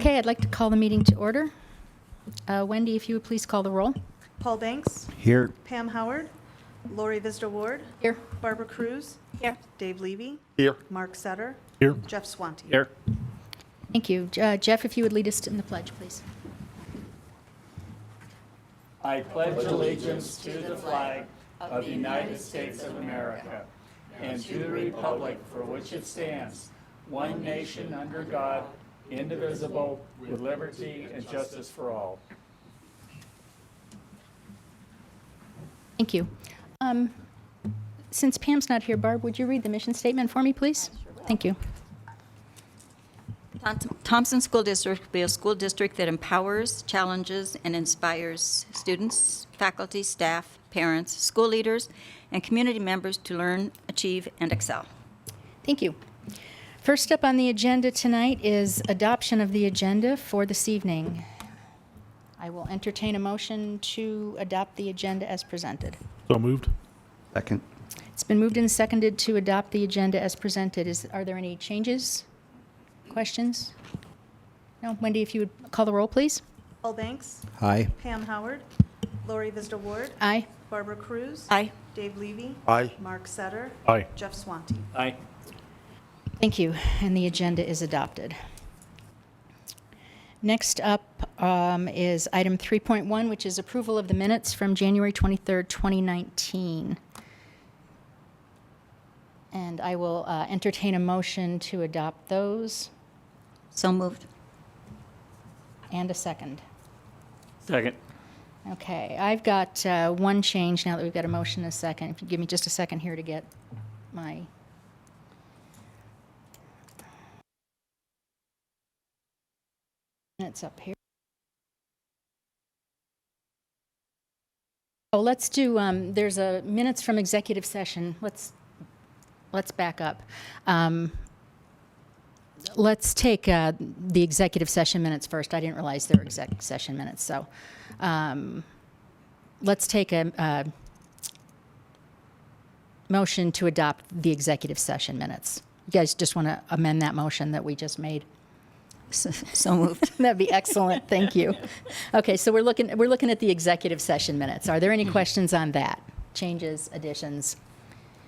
Okay, I'd like to call the meeting to order. Wendy, if you would please call the roll. Paul Banks. Here. Pam Howard. Lori Visda Ward. Here. Barbara Cruz. Here. Dave Levy. Here. Mark Setter. Here. Jeff Swanty. Here. Thank you. Jeff, if you would lead us in the pledge, please. I pledge allegiance to the flag of the United States of America and to the republic for which it stands, one nation under God, indivisible, with liberty and justice for all. Thank you. Since Pam's not here, Barb, would you read the mission statement for me, please? Thank you. Thompson School District will be a school district that empowers, challenges, and inspires students, faculty, staff, parents, school leaders, and community members to learn, achieve, and excel. Thank you. First up on the agenda tonight is adoption of the agenda for this evening. I will entertain a motion to adopt the agenda as presented. So moved. Second. It's been moved and seconded to adopt the agenda as presented. Are there any changes? Questions? No? Wendy, if you would call the roll, please. Paul Banks. Aye. Pam Howard. Lori Visda Ward. Aye. Barbara Cruz. Aye. Dave Levy. Aye. Mark Setter. Aye. Jeff Swanty. Aye. Thank you, and the agenda is adopted. Next up is item 3.1, which is approval of the minutes from January 23rd, 2019. And I will entertain a motion to adopt those, So moved. and a second. Second. Okay, I've got one change now that we've got a motion and a second. If you give me just a second here to get my... minutes up here. Oh, let's do, there's a minutes from executive session. Let's back up. Let's take the executive session minutes first. I didn't realize there were exec session minutes, so let's take a motion to adopt the executive session minutes. You guys just want to amend that motion that we just made? So moved. That'd be excellent. Thank you. Okay, so we're looking at the executive session minutes. Are there any questions on that? Changes, additions?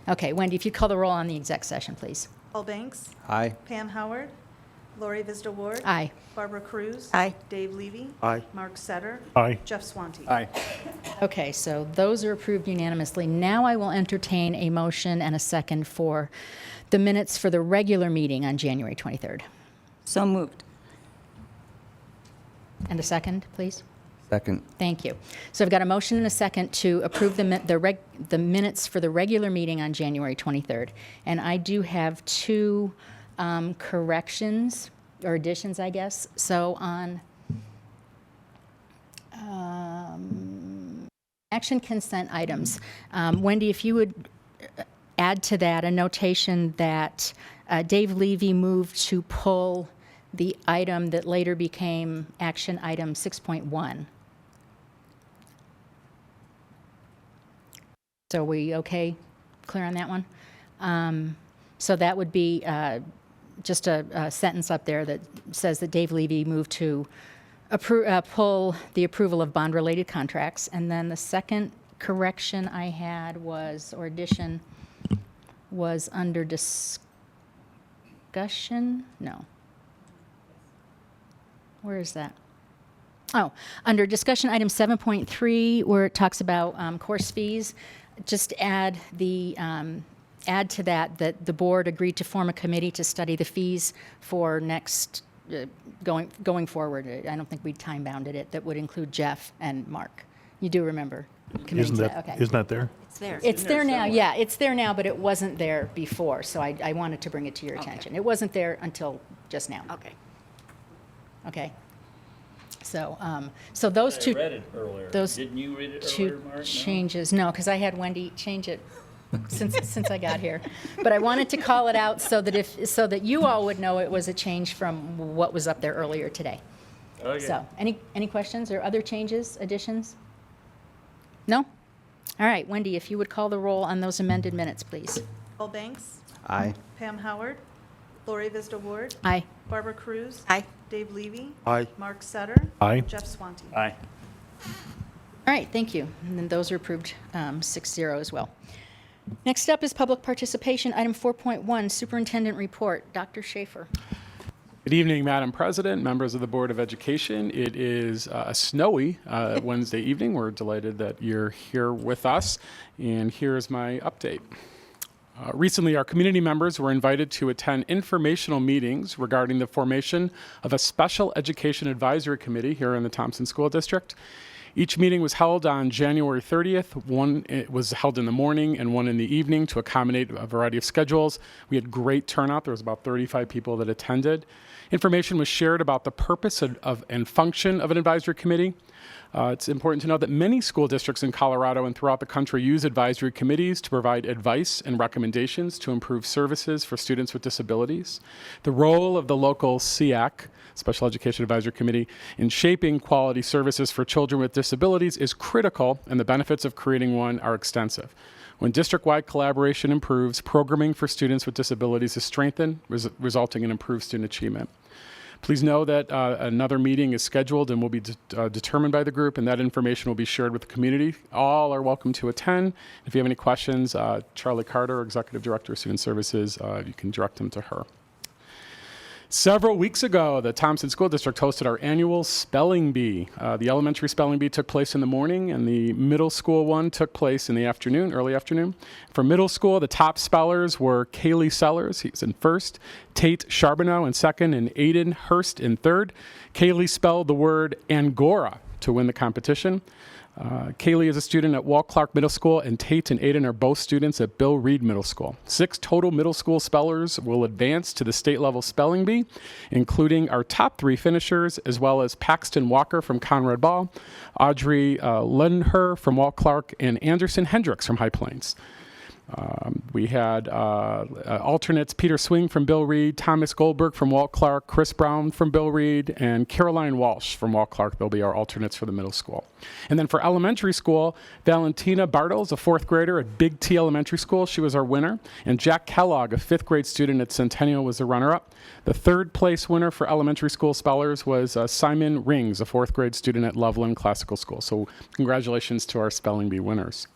Okay, Wendy, if you call the roll on the exec session, please. Paul Banks. Aye. Pam Howard. Lori Visda Ward. Aye. Barbara Cruz. Aye. Dave Levy. Aye. Mark Setter. Aye. Jeff Swanty. Aye. Okay, so those are approved unanimously. Now I will entertain a motion and a second for the minutes for the regular meeting on January 23rd. So moved. And a second, please. Second. Thank you. So I've got a motion and a second to approve the minutes for the regular meeting on January 23rd. And I do have two corrections, or additions, I guess. So on action consent items, Wendy, if you would add to that a notation that Dave Levy moved to pull the item that later became action item 6.1. So are we okay, clear on that one? So that would be just a sentence up there that says that Dave Levy moved to pull the approval of bond-related contracts. And then the second correction I had was, or addition, was under discussion? No. Where is that? Oh, under discussion item 7.3, where it talks about course fees, just add the add to that the board agreed to form a committee to study the fees for next going forward. I don't think we time bounded it. That would include Jeff and Mark. You do remember committing Isn't to that, Okay. isn't that there? It's there. It's there now, yeah, it's there now, but it wasn't there before, so I wanted to bring it to your attention. It wasn't there until just now. Okay. Okay. So, so those two. I read it earlier. those Didn't you read it two earlier, Mark? No? changes, no, because I had Wendy change it since I got here. But I wanted to call it out so that you all would know it was a change from what was up there earlier today. Okay. So, any questions or other changes, additions? No? All right, Wendy, if you would call the roll on those amended minutes, please. Paul Banks. Aye. Pam Howard. Lori Visda Ward. Aye. Barbara Cruz. Aye. Dave Levy. Aye. Mark Setter. Aye. Jeff Swanty. Aye. All right, thank you. And then those are approved 6-0 as well. Next up is public participation. Item 4.1, Superintendent Report. Dr. Schaefer. Good evening, Madam President, members of the Board of Education. It is a snowy Wednesday evening. We're delighted that you're here with us, and here's my update. Recently, our community members were invited to attend informational meetings regarding the formation of a special education advisory committee here in the Thompson School District. Each meeting was held on January 30th. One it was held in the morning and one in the evening to accommodate a variety of schedules. We had great turnout. There was about 35 people that attended. Information was shared about the purpose and function of an advisory committee. It's important to know that many school districts in Colorado and throughout the country use advisory committees to provide advice and recommendations to improve services for students with disabilities. The role of the local SEAC, Special Education Advisory Committee, in shaping quality services for children with disabilities is critical, and the benefits of creating one are extensive. When district-wide collaboration improves, programming for students with disabilities is strengthened, resulting in improved student achievement. Please know that another meeting is scheduled and will be determined by the group, and that information will be shared with the community. All are welcome to attend. If you have any questions, Charlie Carter, Executive Director of Student Services, you can direct them to her. Several weeks ago, the Thompson School District hosted our annual Spelling Bee. The elementary Spelling Bee took place in the morning, and the middle school one took place in the afternoon, early afternoon. For middle school, the top spellers were Kaylee Sellers, he's in first, Tate Charbonneau in second, and Aiden Hurst in third. Kaylee spelled the word Angora to win the competition. Kaylee is a student at Walt Clark Middle School, and Tate and Aiden are both students at Bill Reed Middle School. 6 total middle school spellers will advance to the state level spelling bee, including our top 3 finishers, as well as Paxton Walker from Conrad Ball, Audrey Lenher from Walt Clark, and Anderson Hendricks from High Plains. We had alternates Peter Swing from Bill Reed, Thomas Goldberg from Walt Clark, Chris Brown from Bill Reed, and Caroline Walsh from Walt Clark. They'll be our alternates for the middle school. And then for elementary school, Valentina Bartles, a 4th grader at Big T Elementary School, she was our winner. And Jack Kellogg, a 5th grade student at Centennial, was the runner-up. The 3rd place winner for elementary school spellers was Simon Rings, a 4th grade student at Loveland Classical School. So congratulations to our spelling bee winners.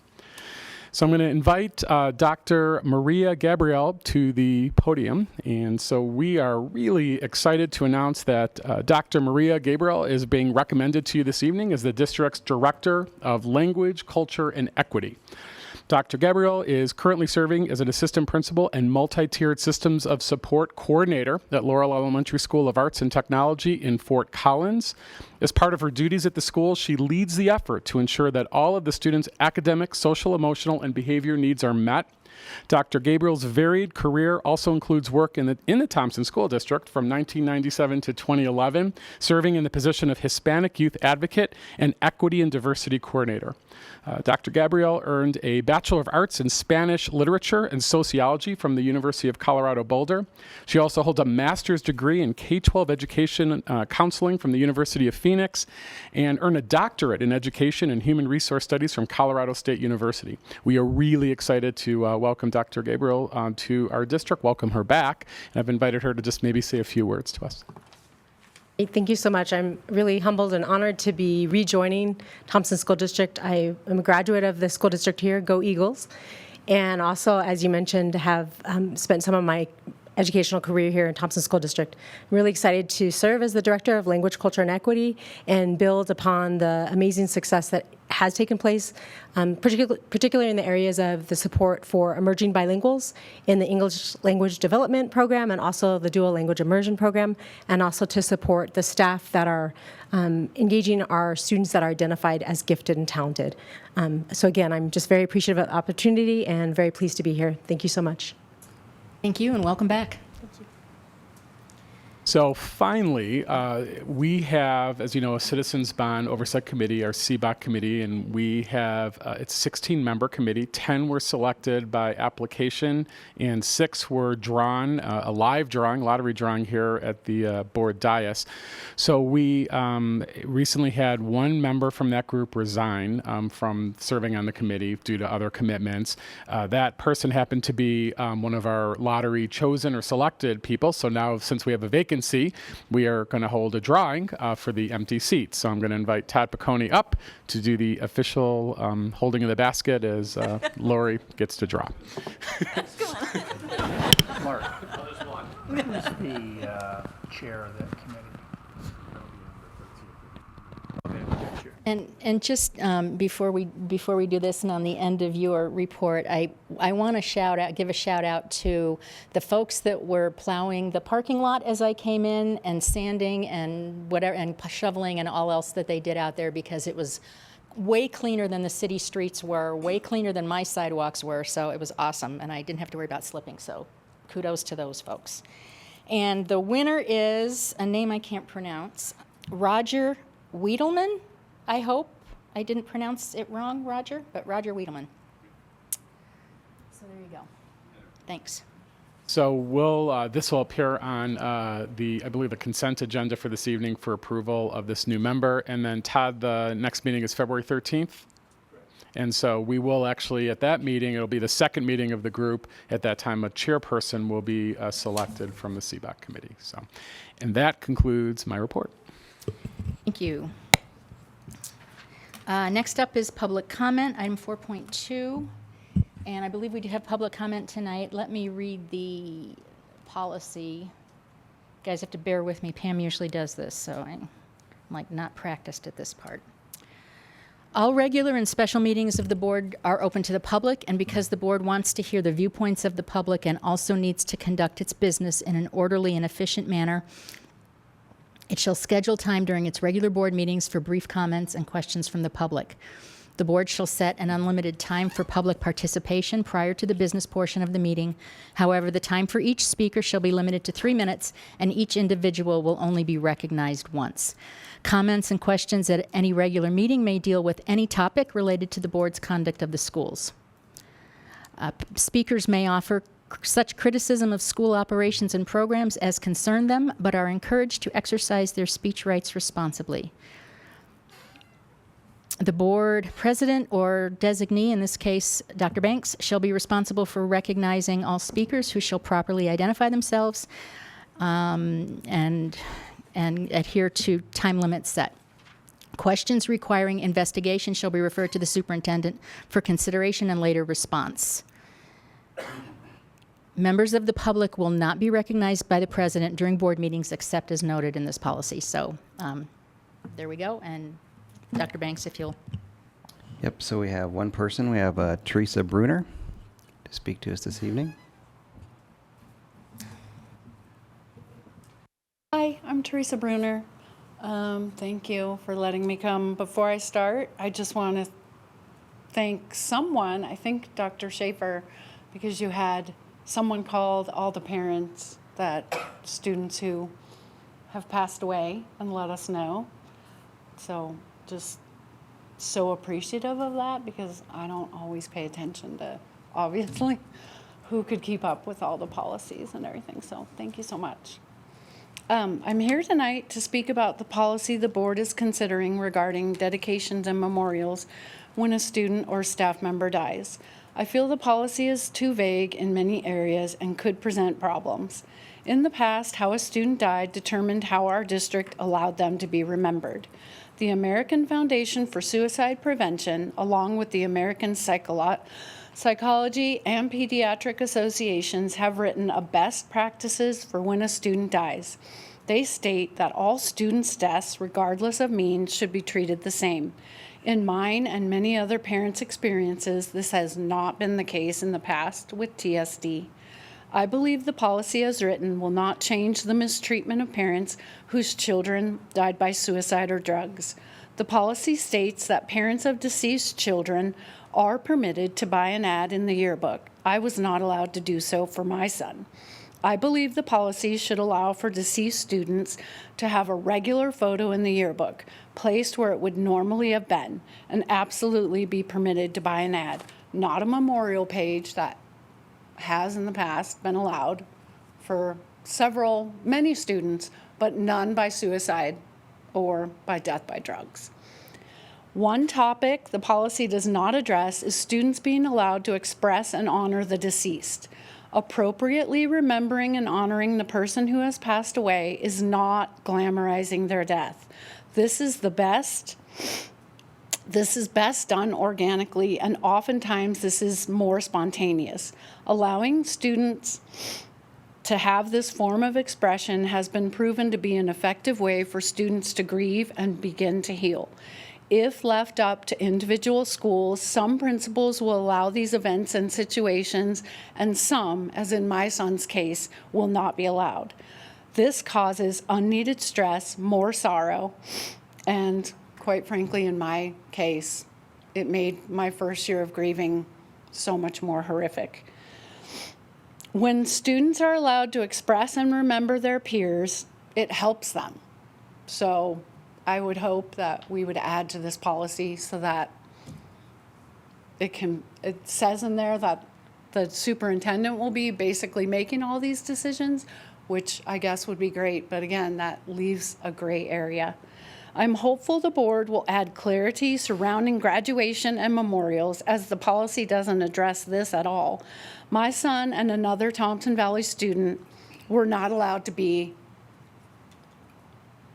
So I'm going to invite Dr. Maria Gabriel to the podium. And so we are really excited to announce that Dr. Maria Gabriel is being recommended to you this evening as the district's Director of Language, Culture, and Equity. Dr. Gabriel is currently serving as an assistant principal and multi-tiered systems of support coordinator at Laurel Elementary School of Arts and Technology in Fort Collins. As part of her duties at the school, she leads the effort to ensure that all of the students' academic, social, emotional, and behavior needs are met. Dr. Gabriel's varied career also includes work in the Thompson School District from 1997 to 2011, serving in the position of Hispanic Youth Advocate and Equity and Diversity Coordinator. Dr. Gabriel earned a Bachelor of Arts in Spanish Literature and Sociology from the University of Colorado Boulder. She also holds a master's degree in K-12 education counseling from the University of Phoenix and earned a doctorate in education and human resource studies from Colorado State University. We are really excited to welcome Dr. Gabriel to our district, welcome her back, and I've invited her to just maybe say a few words to us. Thank you so much. I'm really humbled and honored to be rejoining Thompson School District. I am a graduate of the school district here, Go Eagles, and also, as you mentioned, have spent some of my educational career here in Thompson School District. I'm really excited to serve as the Director of Language, Culture, and Equity and build upon the amazing success that has taken place, particularly in the areas of the support for emerging bilinguals in the English language development program and also the dual language immersion program, and also to support the staff that are engaging our students that are identified as gifted and talented. So again, I'm just very appreciative of the opportunity and very pleased to be here. Thank you so much. Thank you and welcome back. So finally, we have, as you know, a Citizens Bond Oversight Committee, our CBOC committee, and we have, it's a 16-member committee. 10 were selected by application, and 6 were drawn, a live drawing, lottery drawing here at the board dais. So we recently had 1 member from that group resign from serving on the committee due to other commitments. That person happened to be one of our lottery chosen or selected people. So now, since we have a vacancy vacancy, we are going to hold a drawing for the empty seat. So I'm going to invite Todd Piccone up to do the official holding of the basket as Lori gets to draw. Mark. Who's the chair of that committee? And just before we do this, and on the end of your report, I want to give a shout out to the folks that were plowing the parking lot as I came in, and sanding and whatever, and shoveling and all else that they did out there, because it was way cleaner than the city streets were, way cleaner than my sidewalks were. So it was awesome, and I didn't have to worry about slipping. So kudos to those folks. And the winner is a name I can't pronounce, Roger Wiedelman. I hope I didn't pronounce it wrong, Roger, but Roger Wiedelman. So there you go. Thanks. So this will appear on I believe, the consent agenda for this evening for approval of this new member. And then Todd, the next meeting is February 13th. And so we will actually, at that meeting, it'll be the second meeting of the group. At that time, a chairperson will be selected from the CBOC committee. So, and that concludes my report. Thank you. Next up is public comment, item 4.2. And I believe we do have public comment tonight. Let me read the policy. You guys have to bear with me. Pam usually does this, so I'm like not practiced at this part. All regular and special meetings of the board are open to the public, and because the board wants to hear the viewpoints of the public and also needs to conduct its business in an orderly and efficient manner, it shall schedule time during its regular board meetings for brief comments and questions from the public. The board shall set an unlimited time for public participation prior to the business portion of the meeting. However, the time for each speaker shall be limited to 3 minutes, and each individual will only be recognized once. Comments and questions at any regular meeting may deal with any topic related to the board's conduct of the schools. Speakers may offer such criticism of school operations and programs as concern them, but are encouraged to exercise their speech rights responsibly. The board president or designee, in this case Dr. Banks, shall be responsible for recognizing all speakers who shall properly identify themselves and adhere to time limits set. Questions requiring investigation shall be referred to the superintendent for consideration and later response. Members of the public will not be recognized by the president during board meetings except as noted in this policy. So there we go. And Dr. Banks, if you'll. Yep, so we have one person. We have Teresa Bruner to speak to us this evening. Hi, I'm Teresa Bruner. Thank you for letting me come. Before I start, I just want to thank someone, I think Dr. Schaefer, because you had someone called all the parents that students who have passed away and let us know. So just so appreciative of that, because I don't always pay attention to, obviously, who could keep up with all the policies and everything. So thank you so much. I'm here tonight to speak about the policy the board is considering regarding dedications and memorials when a student or staff member dies. I feel the policy is too vague in many areas and could present problems. In the past, how a student died determined how our district allowed them to be remembered. The American Foundation for Suicide Prevention, along with the American Psychology and Pediatric Associations, have written a best practices for when a student dies. They state that all students' deaths, regardless of means, should be treated the same. In mine and many other parents' experiences, this has not been the case in the past with TSD. I believe the policy as written will not change the mistreatment of parents whose children died by suicide or drugs. The policy states that parents of deceased children are permitted to buy an ad in the yearbook. I was not allowed to do so for my son. I believe the policy should allow for deceased students to have a regular photo in the yearbook, placed where it would normally have been, and absolutely be permitted to buy an ad, not a memorial page that has in the past been allowed for many students, but none by suicide or by death by drugs. One topic the policy does not address is students being allowed to express and honor the deceased. Appropriately remembering and honoring the person who has passed away is not glamorizing their death. This is best done organically, and oftentimes this is more spontaneous. Allowing students to have this form of expression has been proven to be an effective way for students to grieve and begin to heal. If left up to individual schools, some principals will allow these events and situations, and some, as in my son's case, will not be allowed. This causes unneeded stress, more sorrow, and quite frankly, in my case, it made my first year of grieving so much more horrific. When students are allowed to express and remember their peers, it helps them. So I would hope that we would add to this policy so that it says in there that the superintendent will be basically making all these decisions, which I guess would be great, but again, that leaves a gray area. I'm hopeful the board will add clarity surrounding graduation and memorials, as the policy doesn't address this at all. My son and another Thompson Valley student were not allowed to be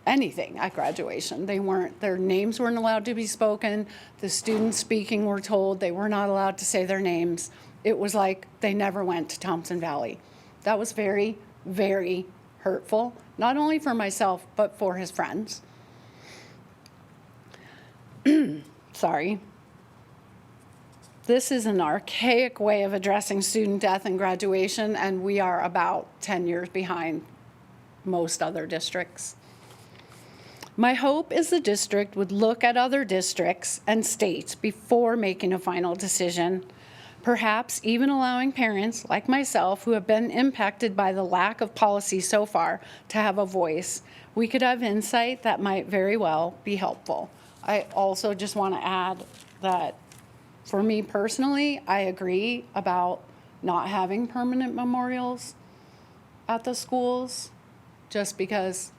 anything at graduation. Their names weren't allowed to be spoken. The students speaking were told they were not allowed to say their names. It was like they never went to Thompson Valley. That was very, very hurtful, not only for myself, but for his friends. Sorry. This is an archaic way of addressing student death and graduation, and we are about 10 years behind most other districts. My hope is the district would look at other districts and states before making a final decision, perhaps even allowing parents like myself who have been impacted by the lack of policy so far to have a voice. We could have insight that might very well be helpful. I also just want to add that for me personally, I agree about not having permanent memorials at the schools, just because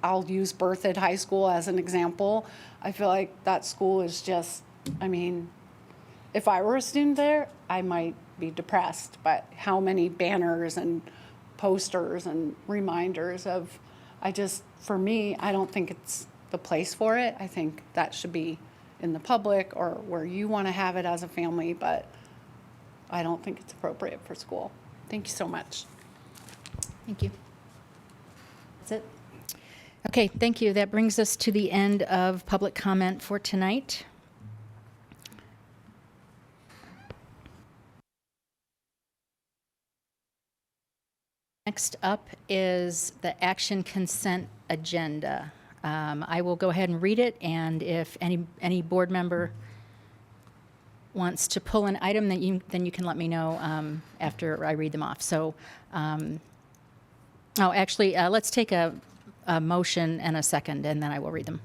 I'll use Berthoud High School as an example. I feel like that school is just, if I were a student there, I might be depressed, but how many banners and posters and reminders of, for me, I don't think it's the place for it. I think that should be in the public or where you want to have it as a family, but I don't think it's appropriate for school. Thank you so much. Thank you. That's it? Okay, thank you. That brings us to the end of public comment for tonight. Next up is the action consent agenda. I will go ahead and read it, and if any board member wants to pull an item, then you can let me know after I read them off. So, let's take a motion and a second, and then I will read them.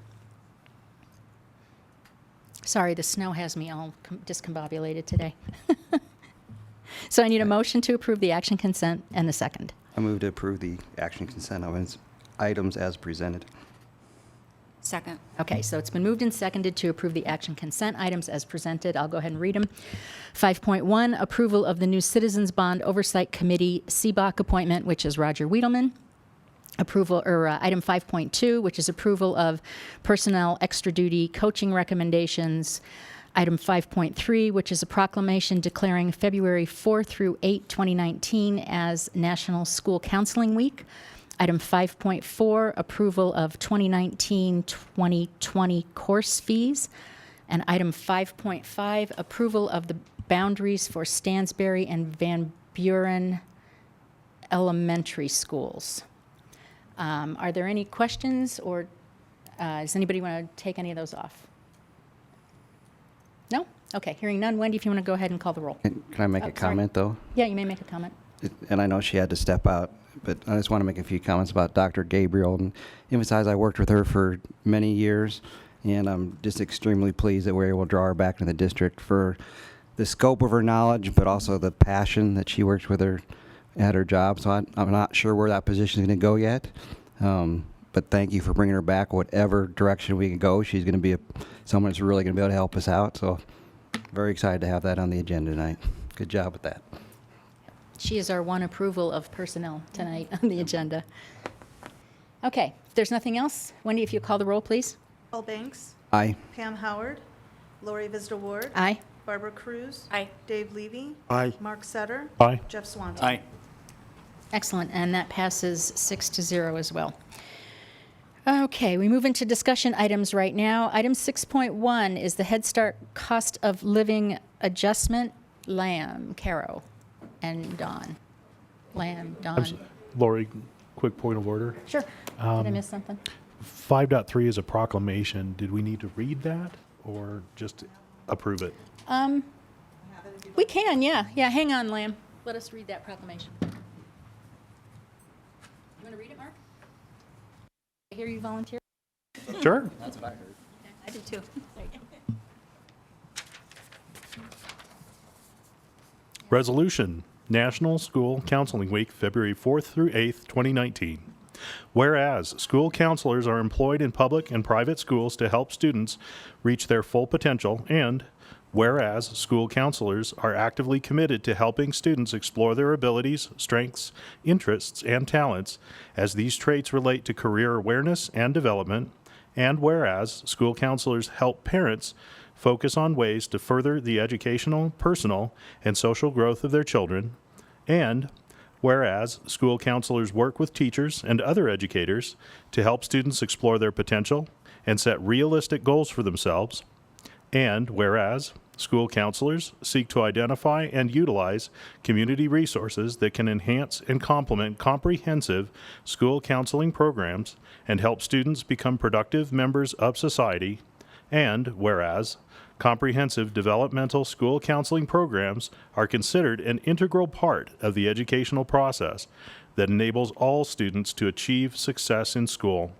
Sorry, the snow has me all discombobulated today. So I need a motion to approve the action consent and a second. I move to approve the action consent items as presented. Second. Okay, so it's been moved and seconded to approve the action consent items as presented. I'll go ahead and read them. 5.1, approval of the new Citizens Bond Oversight Committee CBOC appointment, which is Roger Wiedelman. Approval, or item 5.2, which is approval of personnel extra duty coaching recommendations. Item 5.3, which is a proclamation declaring February 4 through 8, 2019 as National School Counseling Week. Item 5.4, approval of 2019-2020 course fees. And item 5.5, approval of the boundaries for Stansbury and Van Buren elementary schools. Are there any questions, or does anybody want to take any of those off? No? Okay, hearing none. Wendy, if you want to go ahead and call the roll. Can I make a sorry. comment, though? Yeah, you may make a comment. And I know she had to step out, but I just want to make a few comments about Dr. Gabriel and emphasize I worked with her for many years, and I'm just extremely pleased that we're able to draw her back into the district for the scope of her knowledge, but also the passion that she works with her at her job. So I'm not sure where that position is going to go yet, but thank you for bringing her back. Whatever direction we can go, she's going to be someone that's really going to be able to help us out. So very excited to have that on the agenda tonight. Good job with that. She is our one approval of personnel tonight on the agenda. Okay, if there's nothing else, Wendy, if you call the roll, please. Paul Banks, Aye. Pam Howard, Lori Visda Ward, Aye. Barbara Cruz. Aye. Dave Levy. Aye. Mark Setter. Aye. Jeff Swanton. Aye. Excellent, and that passes 6-0 as well. Okay, we move into discussion items right now. Item 6.1 is the Head Start Cost of Living Adjustment. Lamb, Caro, and Don. Lamb, Don. Lori, quick point of order. Sure. Did I miss something? 5.3 is a proclamation. Did we need to read that or just approve it? We can, yeah. Yeah, hang on, Lamb. Let us read that proclamation. You want to read it, Mark? I hear you volunteer. Sure. I did too. There you go. Resolution, National School Counseling Week, February 4th through 8th, 2019. Whereas school counselors are employed in public and private schools to help students reach their full potential, and whereas school counselors are actively committed to helping students explore their abilities, strengths, interests, and talents as these traits relate to career awareness and development, and whereas school counselors help parents focus on ways to further the educational, personal, and social growth of their children, and whereas school counselors work with teachers and other educators to help students explore their potential and set realistic goals for themselves, and whereas school counselors seek to identify and utilize community resources that can enhance and complement comprehensive school counseling programs and help students become productive members of society, and whereas comprehensive developmental school counseling programs are considered an integral part of the educational process that enables all students to achieve success in school.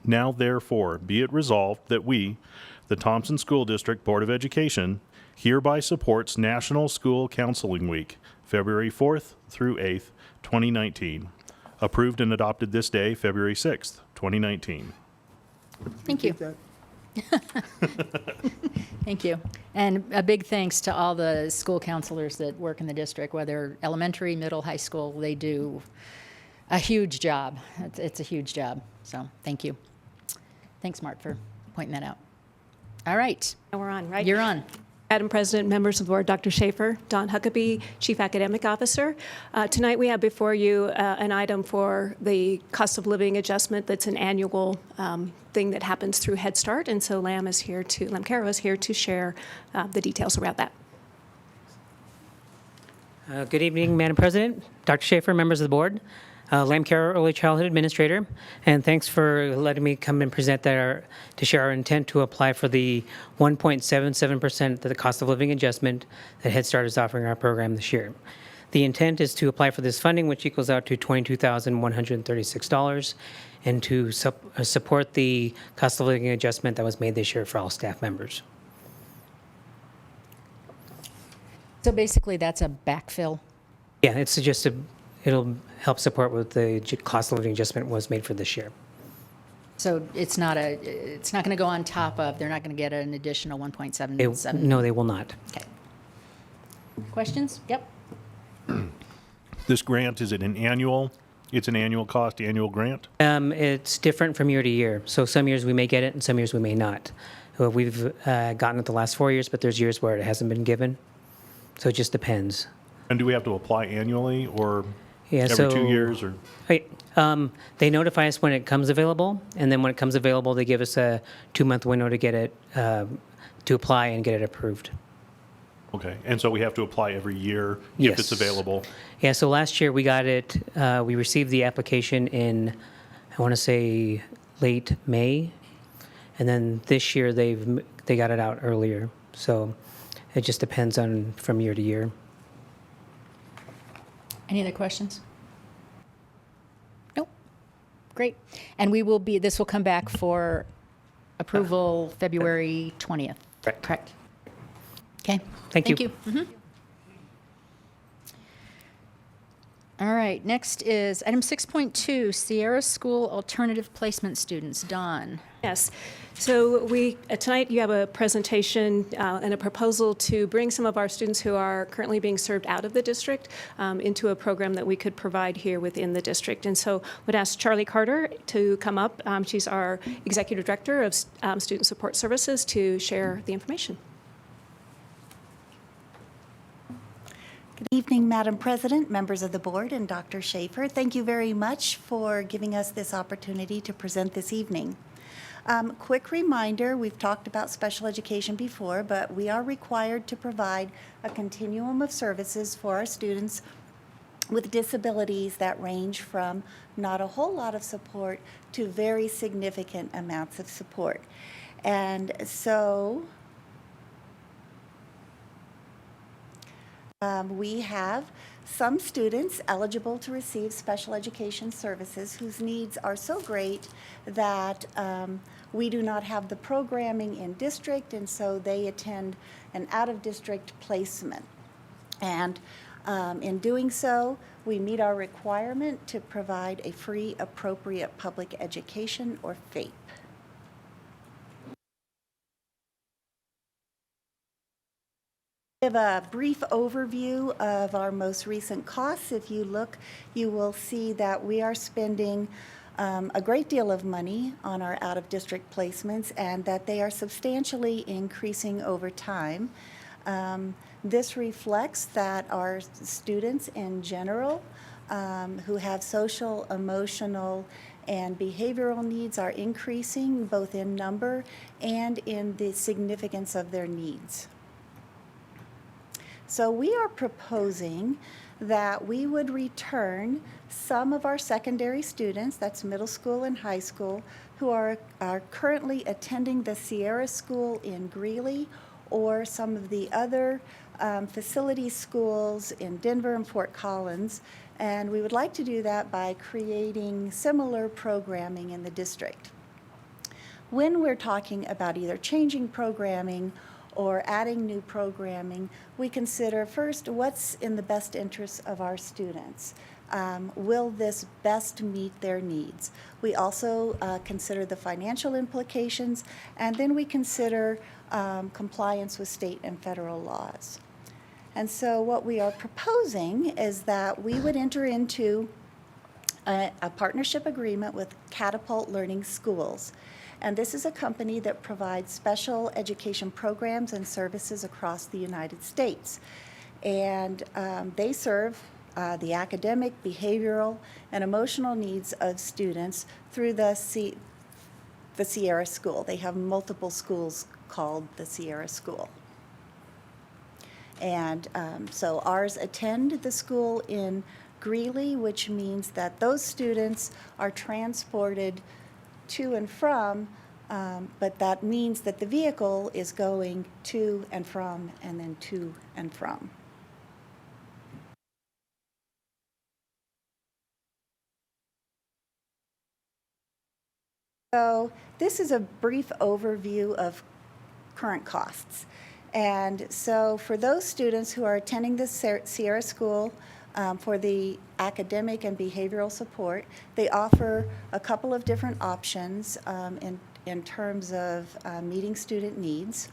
Now, therefore, be it resolved that we, the Thompson School District Board of Education, hereby supports National School Counseling Week, February 4th through 8th, 2019. Approved and adopted this day, February 6th, 2019. Thank you. Thank you. And a big thanks to all the school counselors that work in the district, whether elementary, middle, high school, they do a huge job. It's a huge job. So thank you. Thanks, Mark, for pointing that out. All right. Now we're on, right? You're on. Madam President, members of the board, Dr. Schaefer, Don Huckabee, Chief Academic Officer. Tonight we have before you an item for the cost of living adjustment that's an annual thing that happens through Head Start. And so Lamb Caro is here to share the details around that. Good evening, Madam President, Dr. Schaefer, members of the board. Lamb Caro, Early Childhood Administrator, and thanks for letting me come and present to share our intent to apply for the 1.77% of the cost of living adjustment that Head Start is offering our program this year. The intent is to apply for this funding, which equals out to $22,136, and to support the cost of living adjustment that was made this year for all staff members. So basically, that's a backfill. Yeah, it's just it'll help support what the cost of living adjustment was made for this year. So it's not going to go on top of, they're not going to get an additional 1.77. No, they will not. Okay. Questions? Yep. This grant, is it an annual? It's an annual cost, annual grant? It's different from year to year. So some years we may get it and some years we may not. We've gotten it the last 4 years, but there's years where it hasn't been given. So it just depends. And do we have to apply annually or Yeah, every so 2 years? Or Right. They notify us when it comes available, and then when it comes available, they give us a 2-month window to get it, to apply and get it approved. Okay, and so we have to apply every year Yes. if it's available? Yeah, so last year we got it, we received the application in, I want to say, late May, and then this year they got it out earlier. So it just depends on from year to year. Any other questions? Nope. Great. And this will come back for approval February 20th. Correct. Okay. Thank you. Mhm. All right, next is item 6.2, Sierra School Alternative Placement Students. Don. Yes. So tonight you have a presentation and a proposal to bring some of our students who are currently being served out of the district into a program that we could provide here within the district. And so would ask Charlie Carter to come up. She's our Executive Director of Student Support Services to share the information. Good evening, Madam President, members of the board, and Dr. Schaefer. Thank you very much for giving us this opportunity to present this evening. Quick reminder, we've talked about special education before, but we are required to provide a continuum of services for our students with disabilities that range from not a whole lot of support to very significant amounts of support. And so we have some students eligible to receive special education services whose needs are so great that we do not have the programming in district, and so they attend an out-of-district placement. And in doing so, we meet our requirement to provide a free, appropriate public education, or FAPE. Give a brief overview of our most recent costs. If you look, you will see that we are spending a great deal of money on our out-of-district placements, and that they are substantially increasing over time. This reflects that our students in general who have social, emotional, and behavioral needs are increasing both in number and in the significance of their needs. So we are proposing that we would return some of our secondary students, that's middle school and high school, who are currently attending the Sierra School in Greeley or some of the other facility schools in Denver and Fort Collins. And we would like to do that by creating similar programming in the district. When we're talking about either changing programming or adding new programming, we consider first what's in the best interest of our students. Will this best meet their needs? We also consider the financial implications, and then we consider compliance with state and federal laws. And so what we are proposing is that we would enter into a partnership agreement with Catapult Learning Schools. And this is a company that provides special education programs and services across the United States. And they serve the academic, behavioral, and emotional needs of students through the Sierra School. They have multiple schools called the Sierra School. And so ours attend the school in Greeley, which means that those students are transported to and from, but that means that the vehicle is going to and from, and then to and from. So this is a brief overview of current costs. And so for those students who are attending the Sierra School for the academic and behavioral support, they offer a couple of different options in terms of meeting student needs.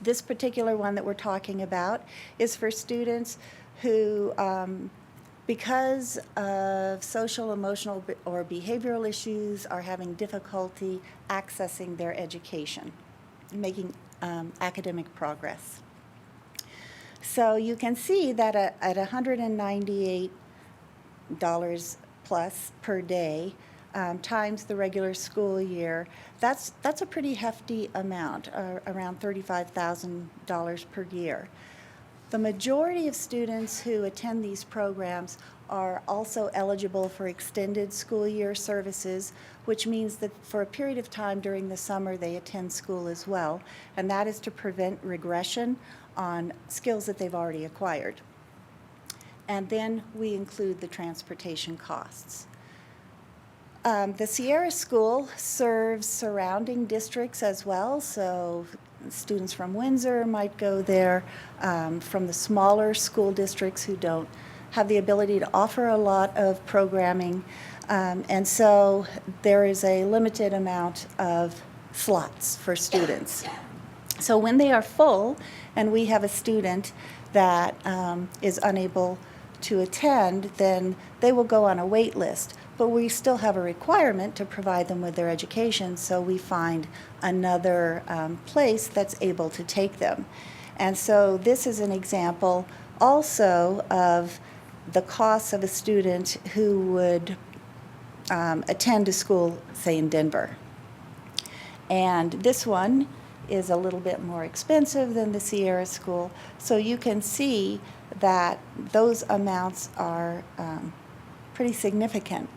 This particular one that we're talking about is for students who, because of social, emotional, or behavioral issues, are having difficulty accessing their education, making academic progress. So you can see that at $198 plus per day times the regular school year, that's a pretty hefty amount, around $35,000 per year. The majority of students who attend these programs are also eligible for extended school year services, which means that for a period of time during the summer they attend school as well, and that is to prevent regression on skills that they've already acquired. And then we include the transportation costs. The Sierra School serves surrounding districts as well, so students from Windsor might go there, from the smaller school districts who don't have the ability to offer a lot of programming, and so there is a limited amount of slots for students. So when they are full and we have a student that is unable to attend, then they will go on a wait list. But we still have a requirement to provide them with their education, so we find another place that's able to take them. And so this is an example also of the costs of a student who would attend a school, say in Denver. And this one is a little bit more expensive than the Sierra School. So you can see that those amounts are pretty significant.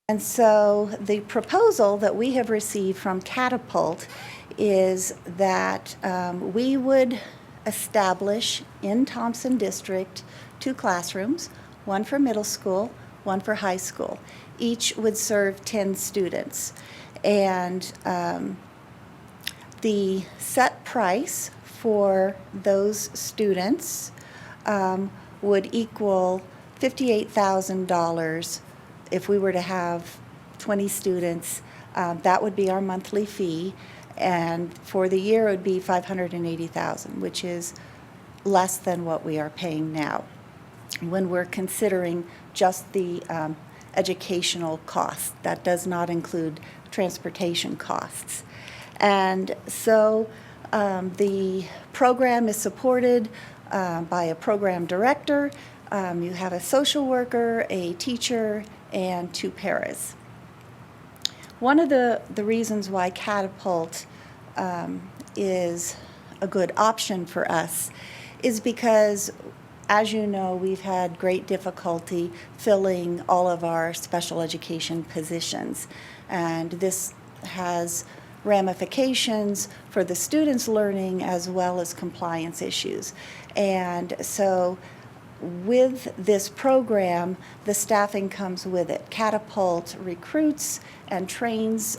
And so the proposal that we have received from Catapult is that we would establish in Thompson District 2 classrooms, one for middle school, one for high school. Each would serve 10 students. And the set price for those students would equal $58,000 if we were to have 20 students. That would be our monthly fee. And for the year, it would be $580,000, which is less than what we are paying now when we're considering just the educational costs. That does not include transportation costs. And so the program is supported by a program director. You have a social worker, a teacher, and 2 paras. One of the reasons why Catapult is a good option for us is because, as you know, we've had great difficulty filling all of our special education positions. And this has ramifications for the students' learning as well as compliance issues. And so with this program, the staffing comes with it. Catapult recruits and trains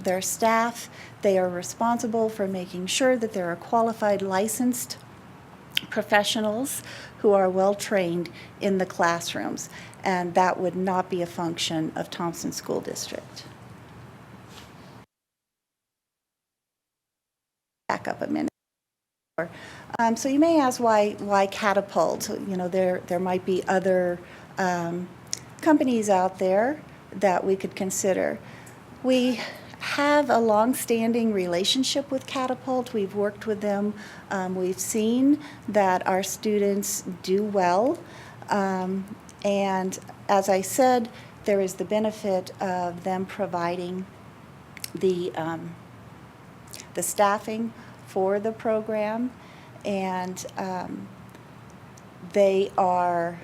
their staff. They are responsible for making sure that there are qualified, licensed professionals who are well trained in the classrooms, and that would not be a function of Thompson School District. Back up a minute. So you may ask why Catapult? You know, there might be other companies out there that we could consider. We have a long-standing relationship with Catapult. We've worked with them. We've seen that our students do well. And as I said, there is the benefit of them providing the staffing for the program, and they are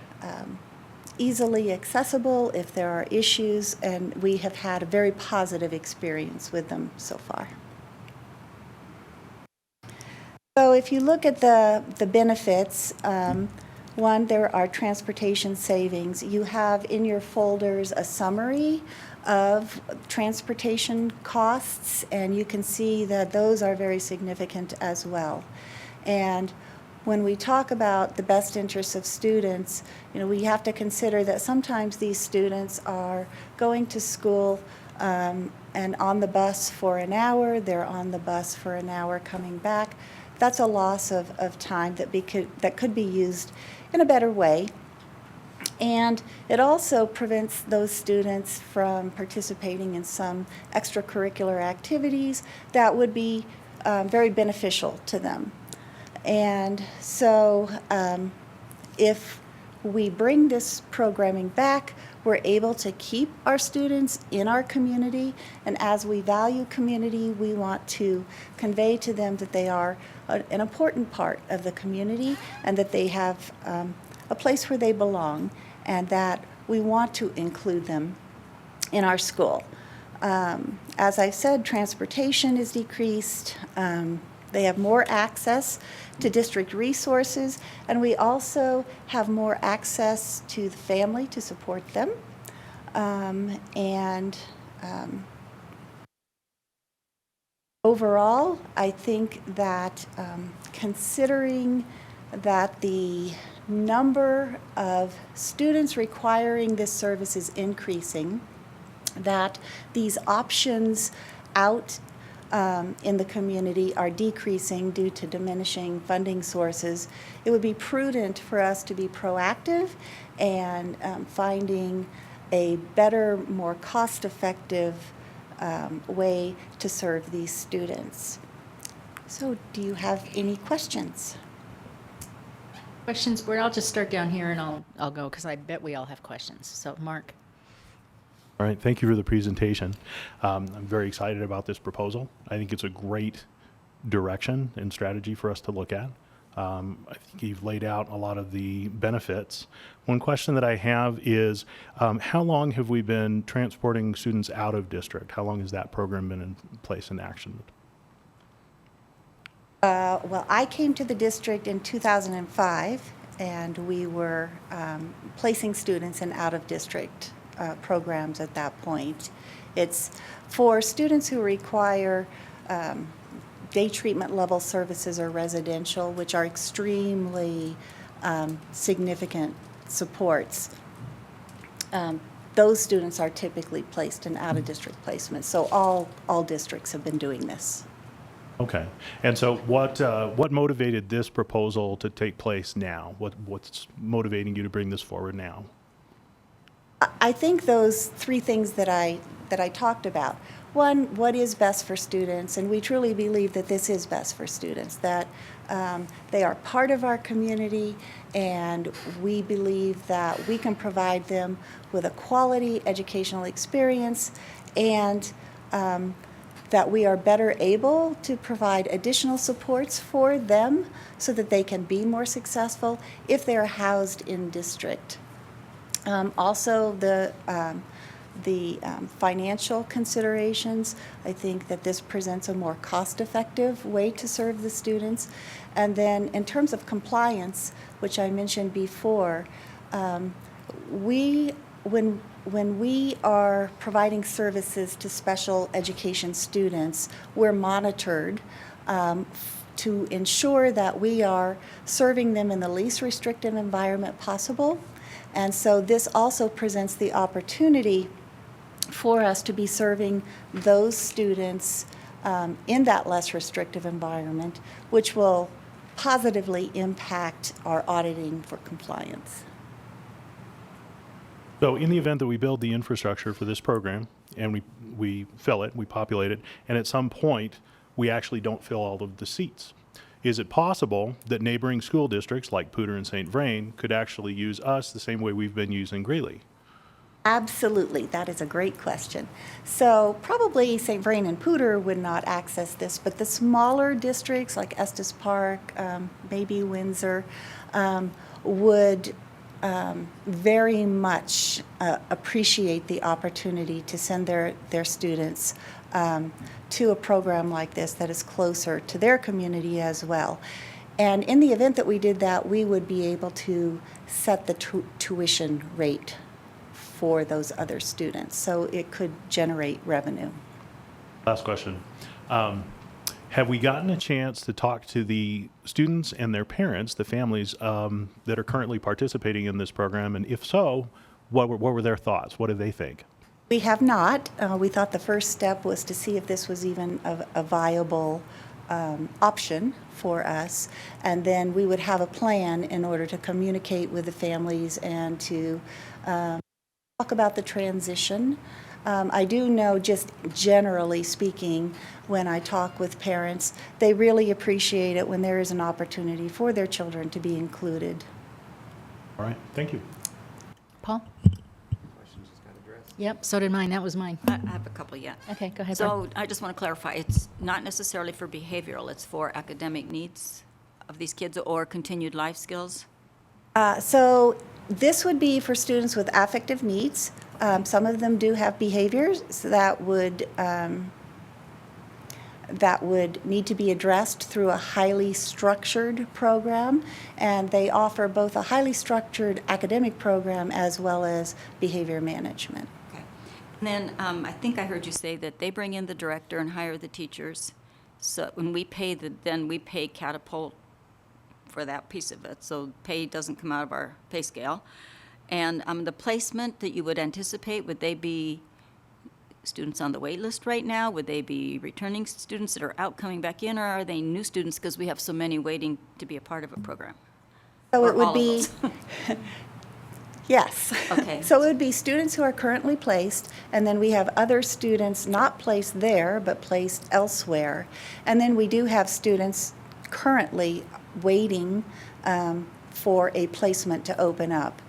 easily accessible if there are issues, and we have had a very positive experience with them so far. So if you look at the benefits, one, there are transportation savings. You have in your folders a summary of transportation costs, and you can see that those are very significant as well. And when we talk about the best interests of students, you know, we have to consider that sometimes these students are going to school and on the bus for an hour, they're on the bus for an hour coming back. That's a loss of time that could be used in a better way. And it also prevents those students from participating in some extracurricular activities that would be very beneficial to them. And so if we bring this programming back, we're able to keep our students in our community. And as we value community, we want to convey to them that they are an important part of the community and that they have a place where they belong, and that we want to include them in our school. As I said, transportation is decreased. They have more access to district resources, and we also have more access to the family to support them. Overall, I think that considering that the number of students requiring this service is increasing, that these options out in the community are decreasing due to diminishing funding sources, it would be prudent for us to be proactive and finding a better, more cost-effective way to serve these students. So do you have any questions? Questions, Board? I'll just start down here and I'll go because I bet we all have questions. So, Mark. All right, thank you for the presentation. I'm very excited about this proposal. I think it's a great direction and strategy for us to look at. I think you've laid out a lot of the benefits. One question that I have is, how long have we been transporting students out of district? How long has that program been in place in action? Well, I came to the district in 2005, and we were placing students in out-of-district programs at that point. It's for students who require day treatment level services or residential, which are extremely significant supports. Those students are typically placed in out-of-district placement. So all districts have been doing this. Okay. And so what motivated this proposal to take place now? What's motivating you to bring this forward now? I think those three things that I talked about. One, what is best for students, and we truly believe that this is best for students, that they are part of our community, and we believe that we can provide them with a quality educational experience, and that we are better able to provide additional supports for them so that they can be more successful if they're housed in district. Also, the financial considerations, I think that this presents a more cost-effective way to serve the students. And then in terms of compliance, which I mentioned before, when we are providing services to special education students, we're monitored to ensure that we are serving them in the least restrictive environment possible. And so this also presents the opportunity for us to be serving those students in that less restrictive environment, which will positively impact our auditing for compliance. So in the event that we build the infrastructure for this program and we fill it, we populate it, and at some point we actually don't fill all of the seats, is it possible that neighboring school districts like Poudre and St. Vrain could actually use us the same way we've been using Greeley? Absolutely, that is a great question. So probably St. Vrain and Poudre would not access this, but the smaller districts like Estes Park, maybe Windsor, would very much appreciate the opportunity to send their students to a program like this that is closer to their community as well. And in the event that we did that, we would be able to set the tuition rate for those other students. So it could generate revenue. Last question. Have we gotten a chance to talk to the students and their parents, the families that are currently participating in this program? And if so, what were their thoughts? What do they think? We have not. We thought the first step was to see if this was even a viable option for us. And then we would have a plan in order to communicate with the families and to talk about the transition. I do know, just generally speaking, when I talk with parents, they really appreciate it when there is an opportunity for their children to be included. All right, thank you. Paul? Yep, so did mine. That was mine. I have a couple yet. Okay, go ahead. So I just want to clarify, it's not necessarily for behavioral, it's for academic needs of these kids or continued life skills? So this would be for students with affective needs. Some of them do have behaviors that would need to be addressed through a highly structured program, and they offer both a highly structured academic program as well as behavior management. Okay. And then I think I heard you say that they bring in the director and hire the teachers. So when we pay then we pay Catapult for that piece of it. So pay doesn't come out of our pay scale. And the placement that you would anticipate, would they be students on the wait list right now? Would they be returning students that are out coming back in, or are they new students because we have so many waiting to be a part of a program? So Or it would all of be, those? yes. Okay. So it would be students who are currently placed, and then we have other students not placed there, but placed elsewhere. And then we do have students currently waiting for a placement to open up.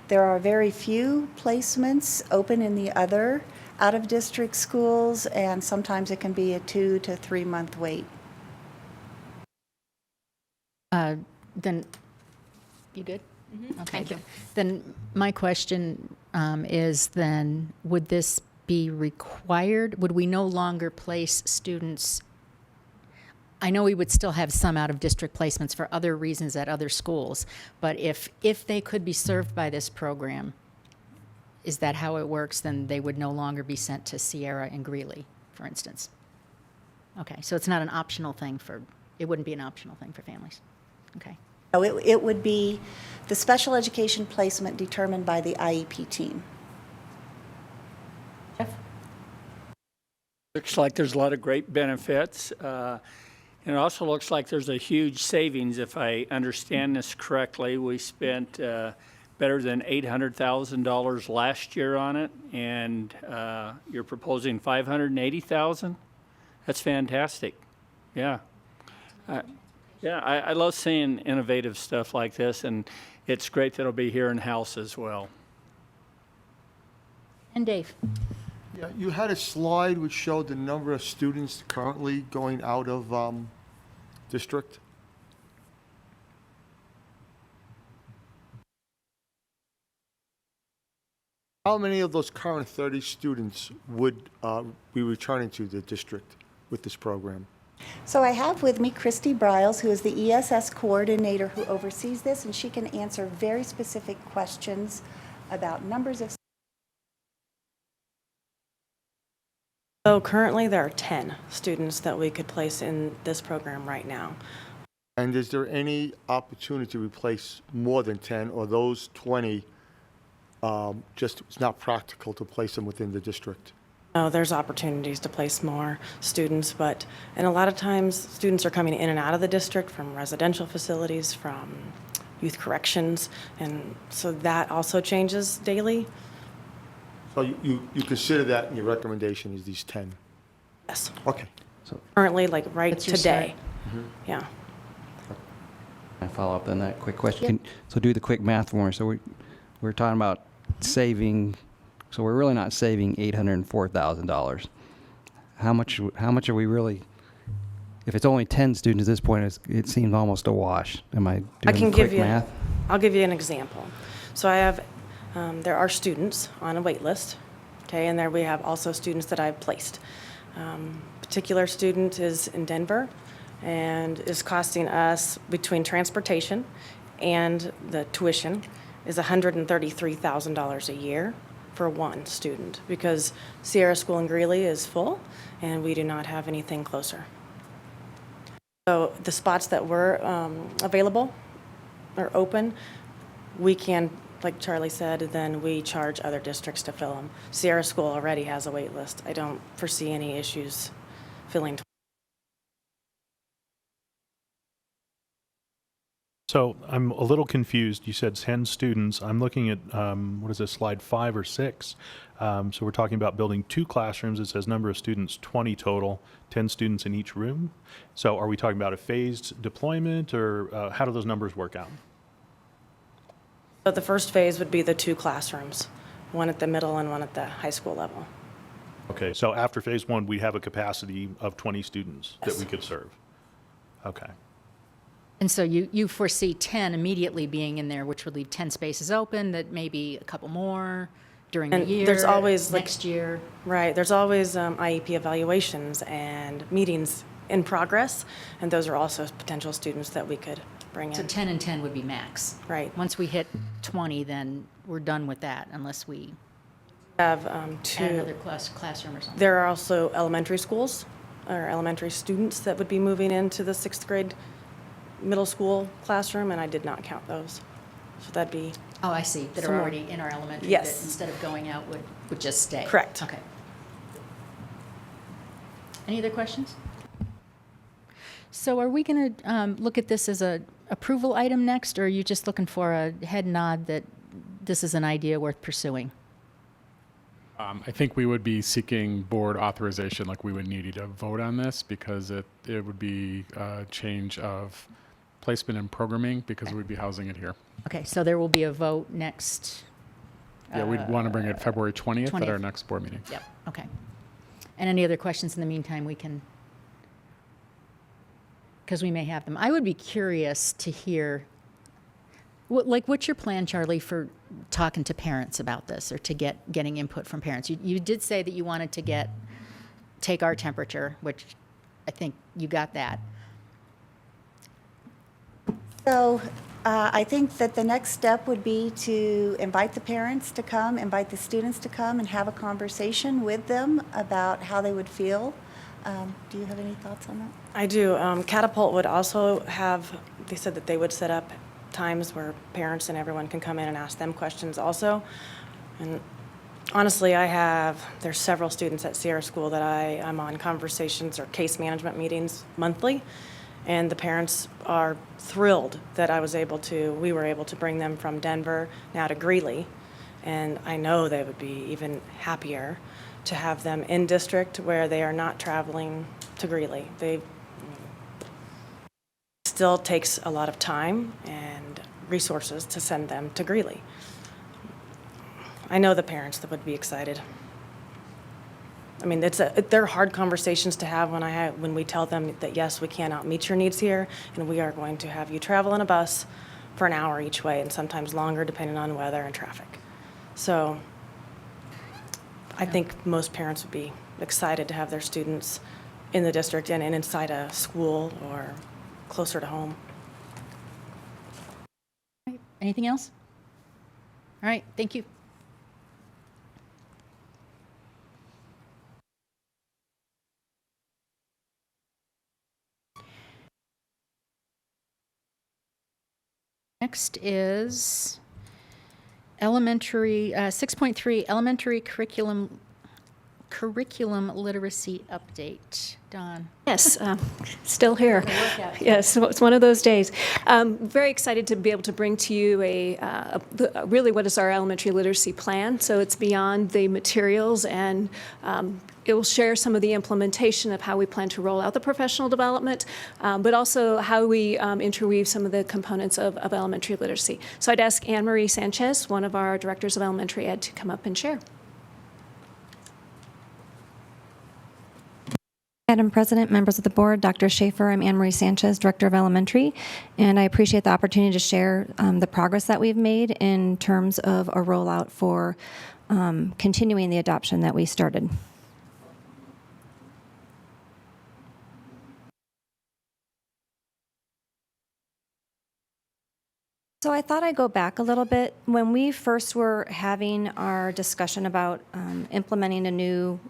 There are very few placements open in the other out-of-district schools, and sometimes it can be a 2 to 3 month wait. Then, you good? Okay, Thank you. Then my question is then, would this be required? Would we no longer place students? I know we would still have some out-of-district placements for other reasons at other schools, but if they could be served by this program, is that how it works? Then they would no longer be sent to Sierra and Greeley, for instance. Okay, so it's not an optional thing it wouldn't be an optional thing for families. Okay. No, it would be the special education placement determined by the IEP team. Jeff? Looks like there's a lot of great benefits. And it also looks like there's a huge savings, if I understand this correctly. We spent better than $800,000 last year on it, and you're proposing $580,000? That's fantastic. Yeah. I love seeing innovative stuff like this, and it's great that it'll be here in-house as well. And Dave? Yeah, you had a slide which showed the number of students currently going out of district. How many of those current 30 students would be returning to the district with this program? So I have with me Christy Briles, who is the ESS coordinator who oversees this, and she can answer very specific questions about numbers of. So currently there are 10 students that we could place in this program right now. And is there any opportunity to replace more than 10, or those 20, just it's not practical to place them within the district? No, there's opportunities to place more students, and a lot of times students are coming in and out of the district from residential facilities, from youth corrections, and so that also changes daily. So you consider that in your recommendation is these 10? Yes. Okay. Currently, like right What's your today. Yeah. Can I follow up on that quick question? So do the quick math for me. So we're talking about saving, so we're really not saving $804,000. How much are we really, if it's only 10 students at this point, it seems almost a wash. Am I doing quick math? I'll give you an example. So I have, there are students on a wait list, okay, and there we have also students that I've placed. Particular student is in Denver and is costing us, between transportation and the tuition, is $133,000 a year for one student, because Sierra School in Greeley is full and we do not have anything closer. So the spots that were available or open, we can, like Charlie said, then we charge other districts to fill them. Sierra School already has a wait list. I don't foresee any issues filling. So I'm a little confused. You said 10 students. I'm looking at, what is this, slide 5 or 6? So we're talking about building 2 classrooms. It says number of students, 20 total, 10 students in each room. So are we talking about a phased deployment, or how do those numbers work out? So the first phase would be the 2 classrooms, one at the middle and one at the high school level. Okay, so after phase 1, we have a capacity of 20 students that we could serve. Okay. And so you foresee 10 immediately being in there, which would leave 10 spaces open, that maybe a couple more during the And year, there's always, next year. Right, there's always IEP evaluations and meetings in progress, and those are also potential students that we could bring in. So 10 and 10 would be max. Right. Once we hit 20, then we're done with that, unless we Have add two. another classroom or something. There are also elementary schools or elementary students that would be moving into the 6th grade middle school classroom, and I did not count those. So that'd be Oh, I see, that Some are more. already in our elementary. Yes. That instead of going out would just stay. Correct. Okay. Any other questions? So are we going to look at this as a approval item next, or are you just looking for a head nod that this is an idea worth pursuing? I think we would be seeking board authorization, like we would need you to vote on this because it would be a change of placement and programming because we'd be housing it here. Okay, so there will be a vote next. Yeah, we'd want to bring it February 20th at our 20th. next board meeting. Yep, okay. And any other questions in the meantime, we can, because we may have them. I would be curious to hear, what's your plan, Charlie, for talking to parents about this or to getting input from parents? You did say that you wanted to take our temperature, which I think you got that. So I think that the next step would be to invite the parents to come, invite the students to come and have a conversation with them about how they would feel. Do you have any thoughts on that? I do. Catapult would also have, they said that they would set up times where parents and everyone can come in and ask them questions also. And honestly, there's several students at Sierra School that I'm on conversations or case management meetings monthly. And the parents are thrilled that we were able to bring them from Denver now to Greeley. And I know they would be even happier to have them in district where they are not traveling to Greeley. They still takes a lot of time and resources to send them to Greeley. I know the parents that would be excited. I mean, they're hard conversations to have when we tell them that, yes, we cannot meet your needs here, and we are going to have you travel in a bus for an hour each way, and sometimes longer depending on weather and traffic. So I think most parents would be excited to have their students in the district and inside a school or closer to home. Anything else? All right, thank you. Next is 6.3 elementary curriculum literacy update. Dawn. Yes, still here. Yes, it's one of those days. Very excited to be able to bring to you really what is our elementary literacy plan. So it's beyond the materials, and it will share some of the implementation of how we plan to roll out the professional development, but also how we interweave some of the components of elementary literacy. So I'd ask Anne Marie Sanchez, one of our directors of elementary ed, to come up and share. Madam President, members of the board, Dr. Schaefer, I'm Anne Marie Sanchez, Director of Elementary, and I appreciate the opportunity to share the progress that we've made in terms of a rollout for continuing the adoption that we started. So I thought I'd go back a little bit. When we first were having our discussion about implementing a new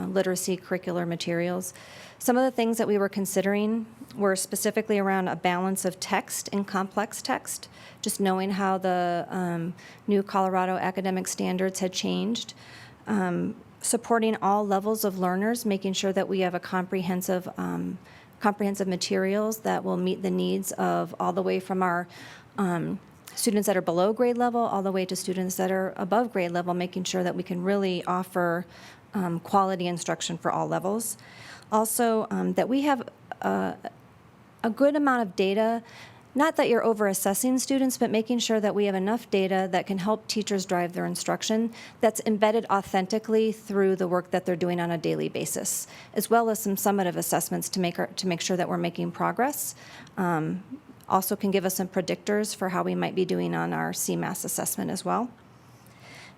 literacy curricular materials, some of the things that we were considering were specifically around a balance of text and complex text, just knowing how the new Colorado academic standards had changed, supporting all levels of learners, making sure that we have a comprehensive materials that will meet the needs of all the way from our students that are below grade level all the way to students that are above grade level, making sure that we can really offer quality instruction for all levels. Also, that we have a good amount of data, not that you're over-assessing students, but making sure that we have enough data that can help teachers drive their instruction that's embedded authentically through the work that they're doing on a daily basis, as well as some summative assessments to make sure that we're making progress. Also can give us some predictors for how we might be doing on our CMAS assessment as well.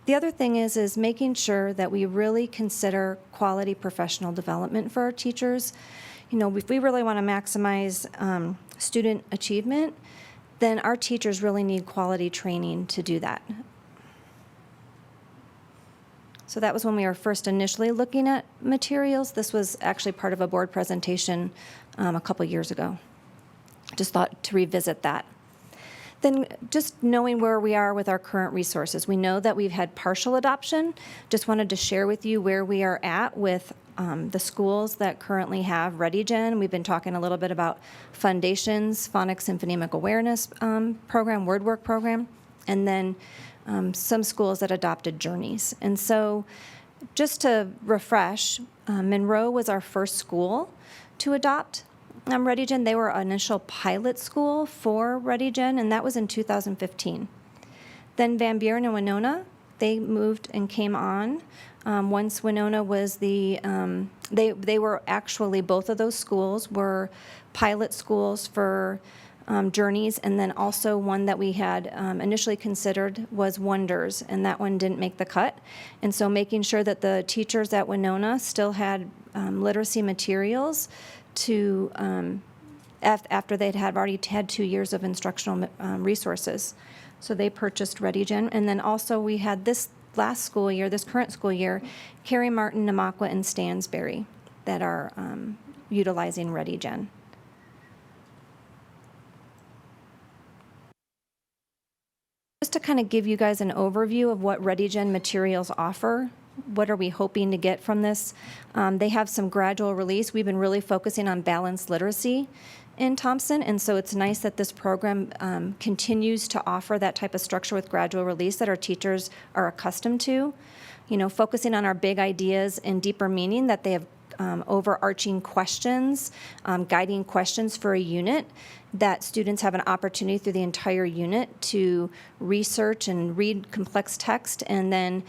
The other thing is making sure that we really consider quality professional development for our teachers. You know, if we really want to maximize student achievement, then our teachers really need quality training to do that. So that was when we were first initially looking at materials. This was actually part of a board presentation a couple years ago. Just thought to revisit that. Then just knowing where we are with our current resources. We know that we've had partial adoption. Just wanted to share with you where we are at with the schools that currently have ReadyGen. We've been talking a little bit about Foundations, Phonics and Phonemic Awareness program, WordWork program, and then some schools that adopted Journeys. And so just to refresh, Monroe was our first school to adopt ReadyGen. They were an initial pilot school for ReadyGen, and that was in 2015. Then Van Buren and Winona, they moved and came on. Once Winona was the, they were actually, both of those schools were pilot schools for Journeys, and then also one that we had initially considered was Wonders, and that one didn't make the cut. And so making sure that the teachers at Winona still had literacy materials to, after they'd already had 2 years of instructional resources. So they purchased ReadyGen. And then also we had this last school year, this current school year, Carey Martin, Namaqua, and Stansbury that are utilizing ReadyGen. Just to kind of give you guys an overview of what ReadyGen materials offer, what are we hoping to get from this? They have some gradual release. We've been really focusing on balanced literacy in Thompson, and so it's nice that this program continues to offer that type of structure with gradual release that our teachers are accustomed to. You know, focusing on our big ideas and deeper meaning, that they have overarching questions, guiding questions for a unit, that students have an opportunity through the entire unit to research and read complex text and then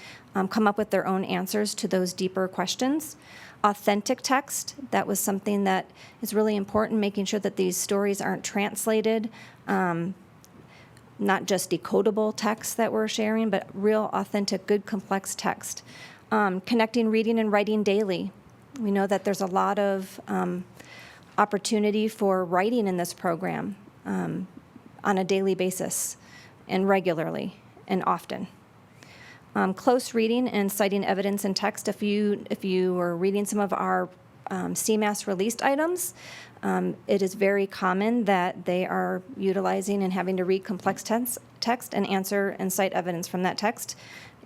come up with their own answers to those deeper questions. Authentic text, that was something that is really important, making sure that these stories aren't translated, not just decodable text that we're sharing, but real, authentic, good, complex text. Connecting reading and writing daily. We know that there's a lot of opportunity for writing in this program on a daily basis and regularly and often. Close reading and citing evidence in text. If you were reading some of our CMAS released items, it is very common that they are utilizing and having to read complex text and answer and cite evidence from that text.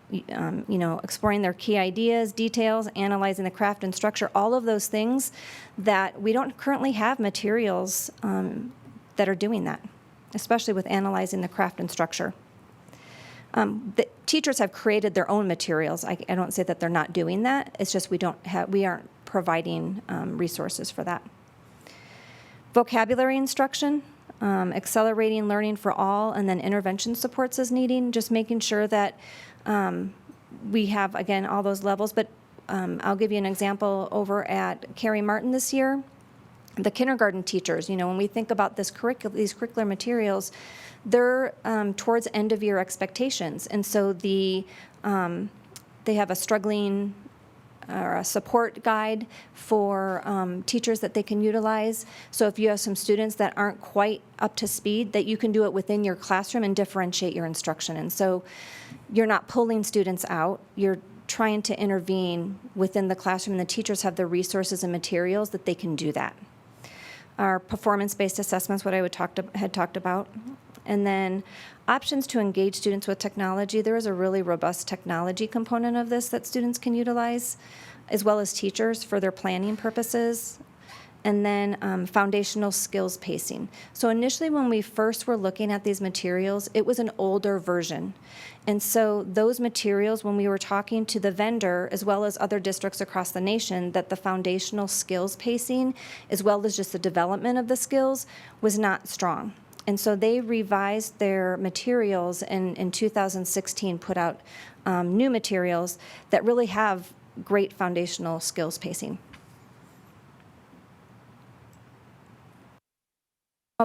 You know, exploring their key ideas, details, analyzing the craft and structure, all of those things that we don't currently have materials that are doing that, especially with analyzing the craft and structure. The teachers have created their own materials. I don't say that they're not doing that. It's just we aren't providing resources for that. Vocabulary instruction, accelerating learning for all, and then intervention supports as needing, just making sure that we have, again, all those levels. But I'll give you an example over at Carey Martin this year. The kindergarten teachers, you know, when we think about these curricular materials, they're towards end-of-year expectations. And so they have a struggling or a support guide for teachers that they can utilize. So if you have some students that aren't quite up to speed, that you can do it within your classroom and differentiate your instruction. And so you're not pulling students out, you're trying to intervene within the classroom, and the teachers have the resources and materials that they can do that. Our performance-based assessments, what I had talked about. And then options to engage students with technology. There is a really robust technology component of this that students can utilize, as well as teachers for their planning purposes. And then foundational skills pacing. So initially when we first were looking at these materials, it was an older version. And so those materials, when we were talking to the vendor, as well as other districts across the nation, that the foundational skills pacing, as well as just the development of the skills, was not strong. And so they revised their materials and in 2016 put out new materials that really have great foundational skills pacing.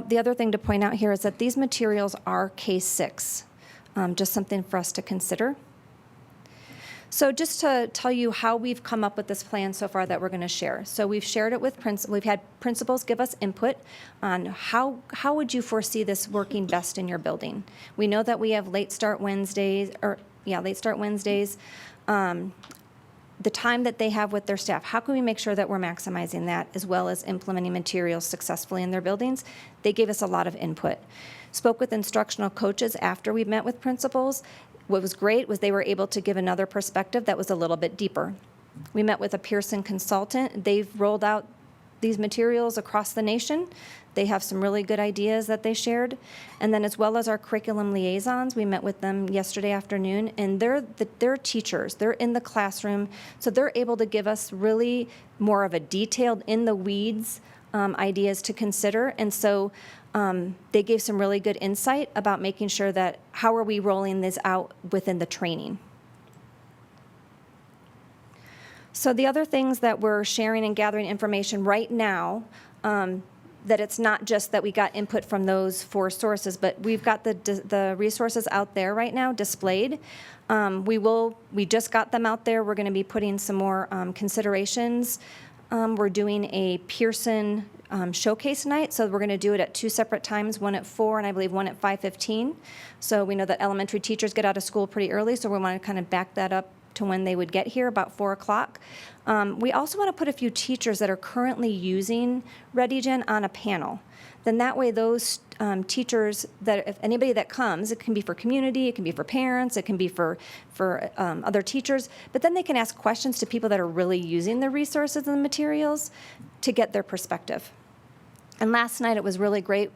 The other thing to point out here is that these materials are Case 6, just something for us to consider. So just to tell you how we've come up with this plan so far that we're going to share. So we've shared it with we've had principals give us input on how would you foresee this working best in your building. We know that we have late start Wednesdays. the time that they have with their staff. How can we make sure that we're maximizing that as well as implementing materials successfully in their buildings? They gave us a lot of input. Spoke with instructional coaches after we met with principals. What was great was they were able to give another perspective that was a little bit deeper. We met with a Pearson consultant. They've rolled out these materials across the nation. They have some really good ideas that they shared. And then as well as our curriculum liaisons, we met with them yesterday afternoon, and they're teachers. They're in the classroom, so they're able to give us really more of a detailed, in the weeds ideas to consider. And so they gave some really good insight about making sure that how are we rolling this out within the training. So the other things that we're sharing and gathering information right now, that it's not just that we got input from those 4 sources, but we've got the resources out there right now displayed. We just got them out there. We're going to be putting some more considerations. We're doing a Pearson showcase night, so we're going to do it at 2 separate times, one at 4 and I believe one at 5:15. So we know that elementary teachers get out of school pretty early, so we want to kind of back that up to when they would get here, about 4 o'clock. We also want to put a few teachers that are currently using ReadyGen on a panel. Then that way those teachers, that if anybody that comes, it can be for community, it can be for parents, it can be for other teachers, but then they can ask questions to people that are really using the resources and the materials to get their perspective. And last night it was really great.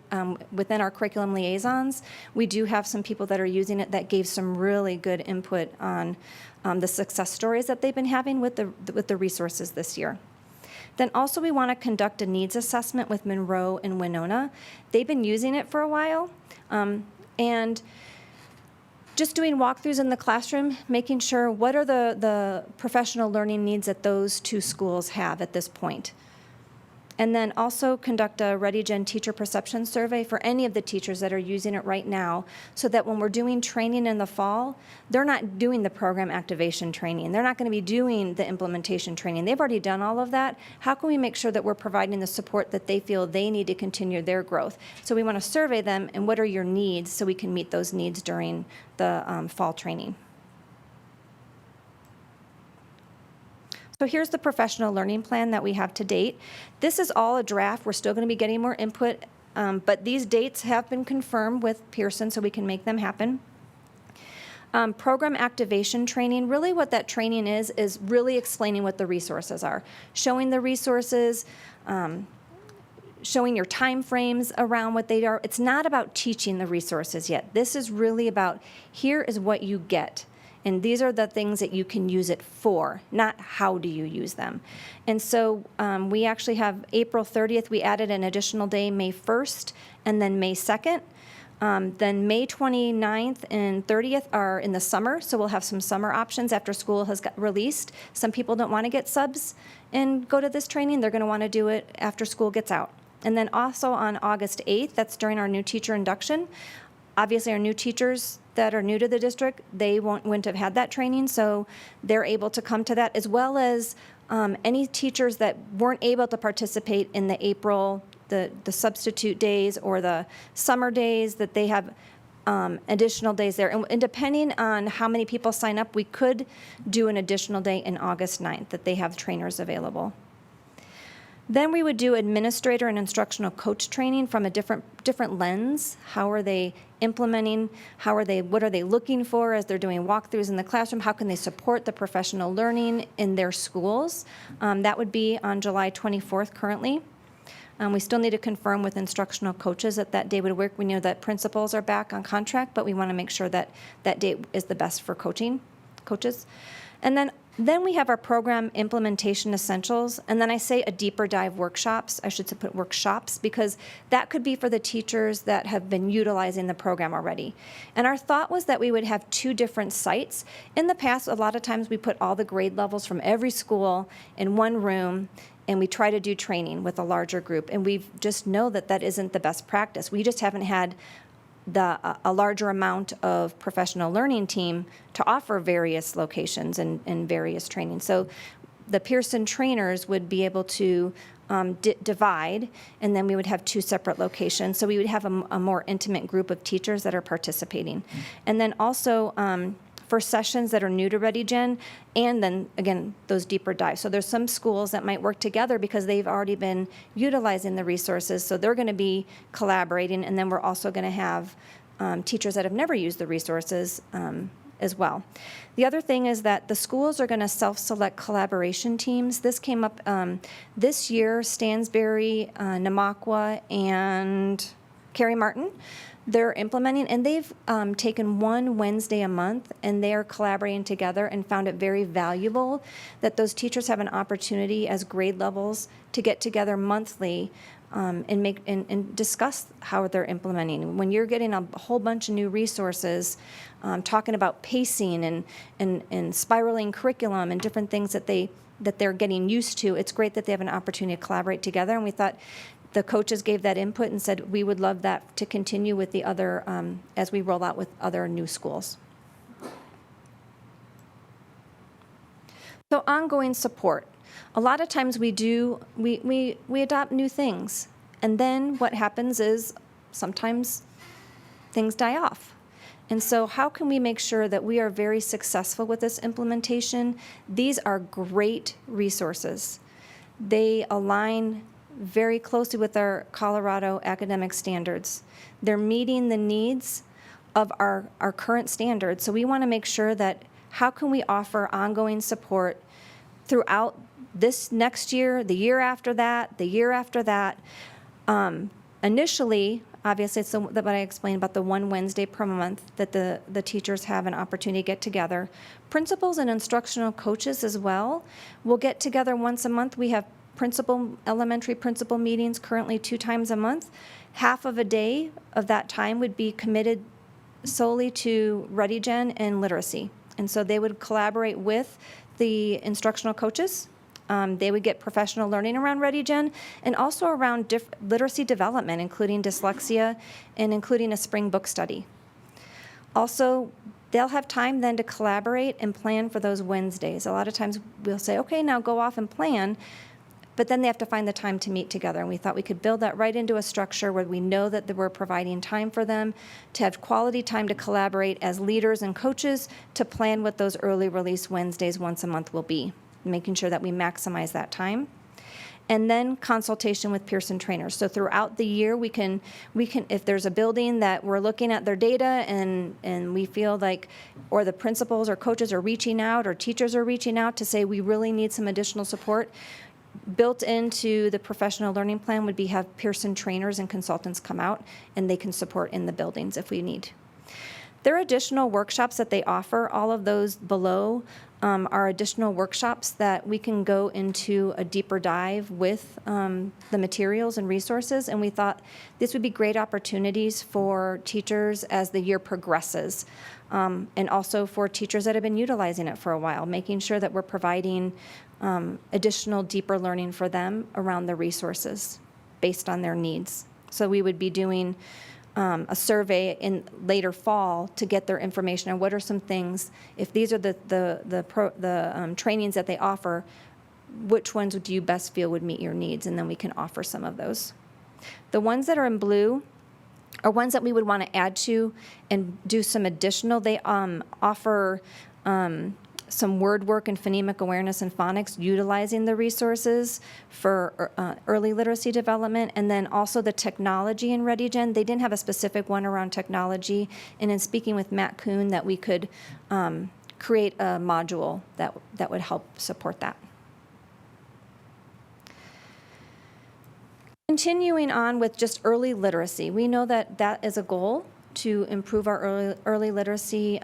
Within our curriculum liaisons, we do have some people that are using it that gave some really good input on the success stories that they've been having with the resources this year. Then also we want to conduct a needs assessment with Monroe and Winona. They've been using it for a while, and just doing walkthroughs in the classroom, making sure what are the professional learning needs that those 2 schools have at this point. And then also conduct a ReadyGen teacher perception survey for any of the teachers that are using it right now, so that when we're doing training in the fall, they're not doing the program activation training. They're not going to be doing the implementation training. They've already done all of that. How can we make sure that we're providing the support that they feel they need to continue their growth? So we want to survey them, and what are your needs, so we can meet those needs during the fall training. So here's the professional learning plan that we have to date. This is all a draft. We're still going to be getting more input, but these dates have been confirmed with Pearson, so we can make them happen. Program activation training, really what that training is really explaining what the resources are, showing the resources, showing your time frames around what they are. It's not about teaching the resources yet. This is really about, here is what you get. And these are the things that you can use it for, not how do you use them. And so we actually have April 30th, we added an additional day, May 1st, and then May 2nd. Then May 29th and 30th are in the summer, so we'll have some summer options after school has got released. Some people don't want to get subs and go to this training. They're going to want to do it after school gets out. And then also on August 8th, that's during our new teacher induction. Obviously, our new teachers that are new to the district, they wouldn't have had that training, so they're able to come to that, as well as any teachers that weren't able to participate in the April, the substitute days or the summer days, that they have additional days there. And depending on how many people sign up, we could do an additional day in August 9th that they have trainers available. Then we would do administrator and instructional coach training from a different lens. How are they implementing? What are they looking for as they're doing walkthroughs in the classroom? How can they support the professional learning in their schools? That would be on July 24th currently. We still need to confirm with instructional coaches that day would work. We know that principals are back on contract, but we want to make sure that that date is the best for coaches. And then we have our program implementation essentials, and then I say a deeper dive workshops. I should put workshops, because that could be for the teachers that have been utilizing the program already. And our thought was that we would have 2 different sites. In the past, a lot of times we put all the grade levels from every school in one room, and we try to do training with a larger group. And we just know that that isn't the best practice. We just haven't had a larger amount of professional learning team to offer various locations and various training. So the Pearson trainers would be able to divide, and then we would have 2 separate locations. So we would have a more intimate group of teachers that are participating. And then also for sessions that are new to ReadyGen, and then, again, those deeper dives. So there's some schools that might work together because they've already been utilizing the resources, so they're going to be collaborating, and then we're also going to have teachers that have never used the resources as well. The other thing is that the schools are going to self-select collaboration teams. This came up this year. Stansbury, Namakwa, and Carey Martin, they're implementing, and they've taken one Wednesday a month, and they are collaborating together and found it very valuable that those teachers have an opportunity as grade levels to get together monthly and discuss how they're implementing. When you're getting a whole bunch of new resources, talking about pacing and spiraling curriculum and different things that they're getting used to, it's great that they have an opportunity to collaborate together. And we thought the coaches gave that input and said we would love that to continue with the other as we roll out with other new schools. So ongoing support. A lot of times we adopt new things, and then what happens is sometimes things die off. And so how can we make sure that we are very successful with this implementation? These are great resources. They align very closely with our Colorado academic standards. They're meeting the needs of our current standards. So we want to make sure that how can we offer ongoing support throughout this next year, the year after that, the year after that. Initially, obviously, it's what I explained about the one Wednesday per month that the teachers have an opportunity to get together. Principals and instructional coaches as well will get together once a month. We have elementary principal meetings currently 2 times a month. Half of a day of that time would be committed solely to ReadyGen and literacy. And so they would collaborate with the instructional coaches. They would get professional learning around ReadyGen and also around literacy development, including dyslexia and including a spring book study. Also, they'll have time then to collaborate and plan for those Wednesdays. A lot of times we'll say, okay, now go off and plan, but then they have to find the time to meet together. And we thought we could build that right into a structure where we know that we're providing time for them to have quality time to collaborate as leaders and coaches to plan what those early release Wednesdays once a month will be, making sure that we maximize that time. And then consultation with Pearson trainers. So throughout the year, we can if there's a building that we're looking at their data and we feel like, or the principals or coaches are reaching out or teachers are reaching out to say we really need some additional support, built into the professional learning plan would be have Pearson trainers and consultants come out and they can support in the buildings if we need. There are additional workshops that they offer. All of those below are additional workshops that we can go into a deeper dive with the materials and resources, and we thought this would be great opportunities for teachers as the year progresses, and also for teachers that have been utilizing it for a while, making sure that we're providing additional deeper learning for them around the resources based on their needs. So we would be doing a survey in later fall to get their information on what are some things, if these are the trainings that they offer, which ones do you best feel would meet your needs, and then we can offer some of those. The ones that are in blue are ones that we would want to add to and do some additional. They offer some word work and phonemic awareness and phonics utilizing the resources for early literacy development, and then also the technology in ReadyGen. They didn't have a specific one around technology, and in speaking with Matt Kuhn that we could create a module that would help support that. Continuing on with just early literacy, we know that that is a goal to improve our early literacy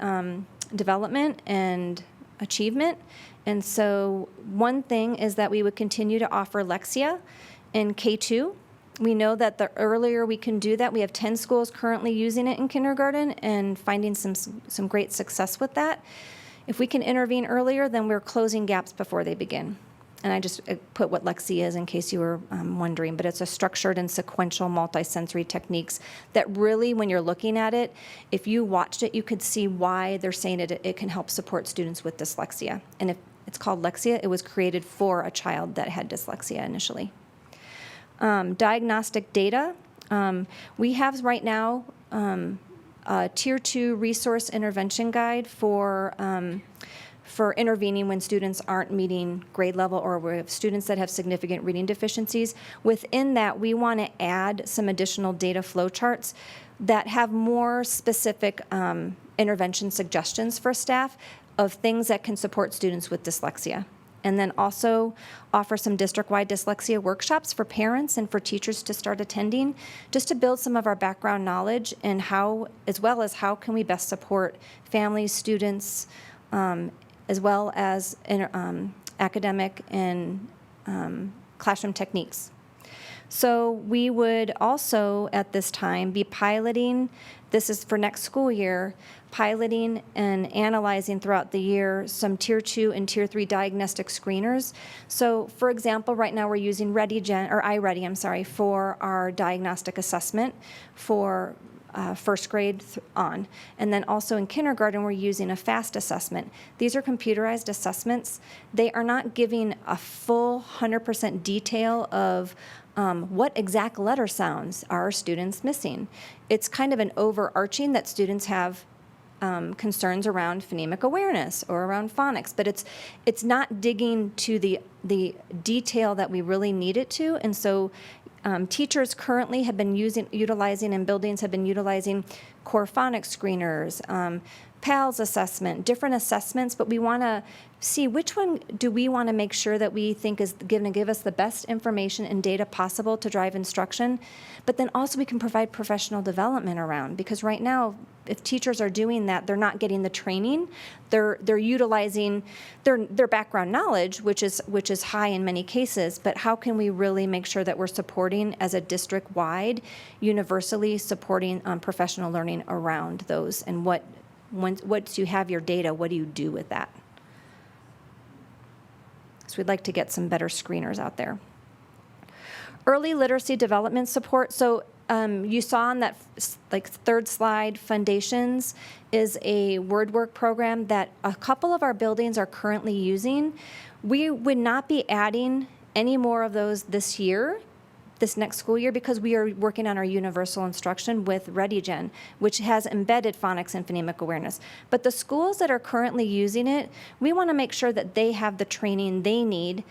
development and achievement. And so one thing is that we would continue to offer Lexia in K2. We know that the earlier we can do that, we have 10 schools currently using it in kindergarten and finding some great success with that. If we can intervene earlier, then we're closing gaps before they begin. And I just put what Lexia is in case you were wondering, but it's a structured and sequential multisensory techniques that really, when you're looking at it, if you watched it, you could see why they're saying it can help support students with dyslexia. And if it's called Lexia, it was created for a child that had dyslexia initially. Diagnostic data. We have right now a Tier 2 resource intervention guide for intervening when students aren't meeting grade level or we have students that have significant reading deficiencies. Within that, we want to add some additional data flow charts that have more specific intervention suggestions for staff of things that can support students with dyslexia. And then also offer some district-wide dyslexia workshops for parents and for teachers to start attending, just to build some of our background knowledge and how, as well as how can we best support families, students, as well as academic and classroom techniques. So we would also, at this time, be piloting, this is for next school year, piloting and analyzing throughout the year some Tier 2 and Tier 3 diagnostic screeners. So, for example, right now we're using iReady, for our diagnostic assessment for first grade on. And then also in kindergarten, we're using a FAST assessment. These are computerized assessments. They are not giving a full 100% detail of what exact letter sounds are students missing. It's kind of an overarching that students have concerns around phonemic awareness or around phonics, but it's not digging to the detail that we really need it to. And so teachers currently have been utilizing, and buildings have been utilizing core phonics screeners, PALS assessment, different assessments, but we want to see which one do we want to make sure that we think is going to give us the best information and data possible to drive instruction, but then also we can provide professional development around, because right now, if teachers are doing that, they're not getting the training. They're utilizing their background knowledge, which is high in many cases, but how can we really make sure that we're supporting as a district-wide, universally supporting professional learning around those, and once you have your data, what do you do with that? So we'd like to get some better screeners out there. Early literacy development support. So you saw on that third slide, Foundations is a word work program that a couple of our buildings are currently using. We would not be adding any more of those this next school year, because we are working on our universal instruction with ReadyGen, which has embedded phonics and phonemic awareness. But the schools that are currently using it, we want to make sure that they have the training they need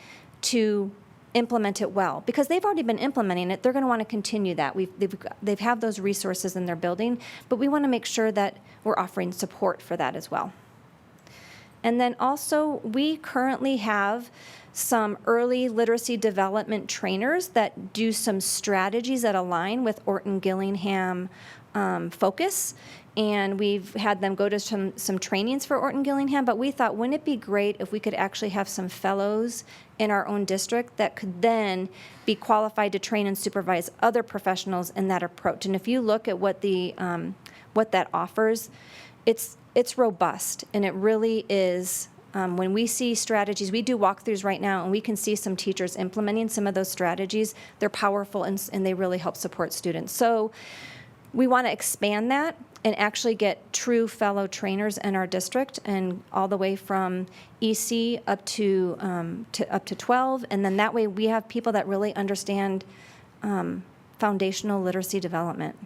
to implement it well, because they've already been implementing it. They're going to want to continue that. They've have those resources in their building, but we want to make sure that we're offering support for that as well. And then also, we currently have some early literacy development trainers that do some strategies that align with Orton Gillingham focus. And we've had them go to some trainings for Orton Gillingham, but we thought, wouldn't it be great if we could actually have some fellows in our own district that could then be qualified to train and supervise other professionals in that approach? And if you look at what that offers, it's robust, and it really is. When we see strategies, we do walkthroughs right now, and we can see some teachers implementing some of those strategies. They're powerful, and they really help support students. So we want to expand that and actually get true fellow trainers in our district, and all the way from EC up to 12, and then that way we have people that really understand foundational literacy development.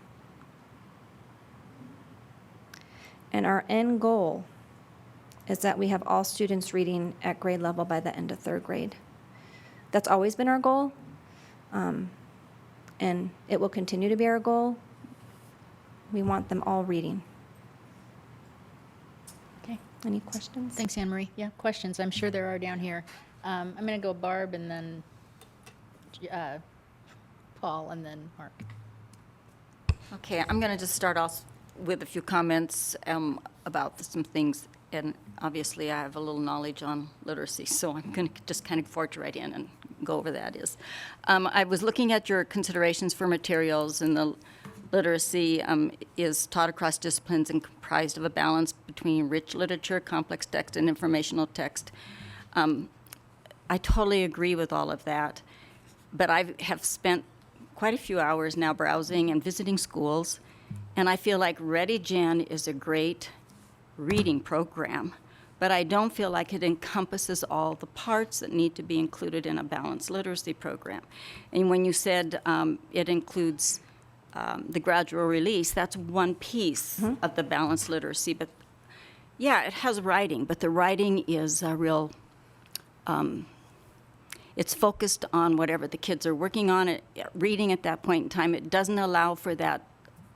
And our end goal is that we have all students reading at grade level by the end of third grade. That's always been our goal, and it will continue to be our goal. We want them all reading. Okay. Any questions? Thanks, Anne Marie. Yeah, questions. I'm sure there are down here. I'm going to go Barb, and then Paul, and then Mark. Okay, I'm going to just start off with a few comments about some things. And obviously, I have a little knowledge on literacy, so I'm going to just kind of forge right in and go over that. I was looking at your considerations for materials, and the literacy is taught across disciplines and comprised of a balance between rich literature, complex text, and informational text. I totally agree with all of that, but I have spent quite a few hours now browsing and visiting schools, and I feel like ReadyGen is a great reading program, but I don't feel like it encompasses all the parts that need to be included in a balanced literacy program. And when you said it includes the gradual release, that's one piece of the balanced literacy. But yeah, it has writing, but the writing is a real, it's focused on whatever the kids are working on, it, reading at that point in time. It doesn't allow for that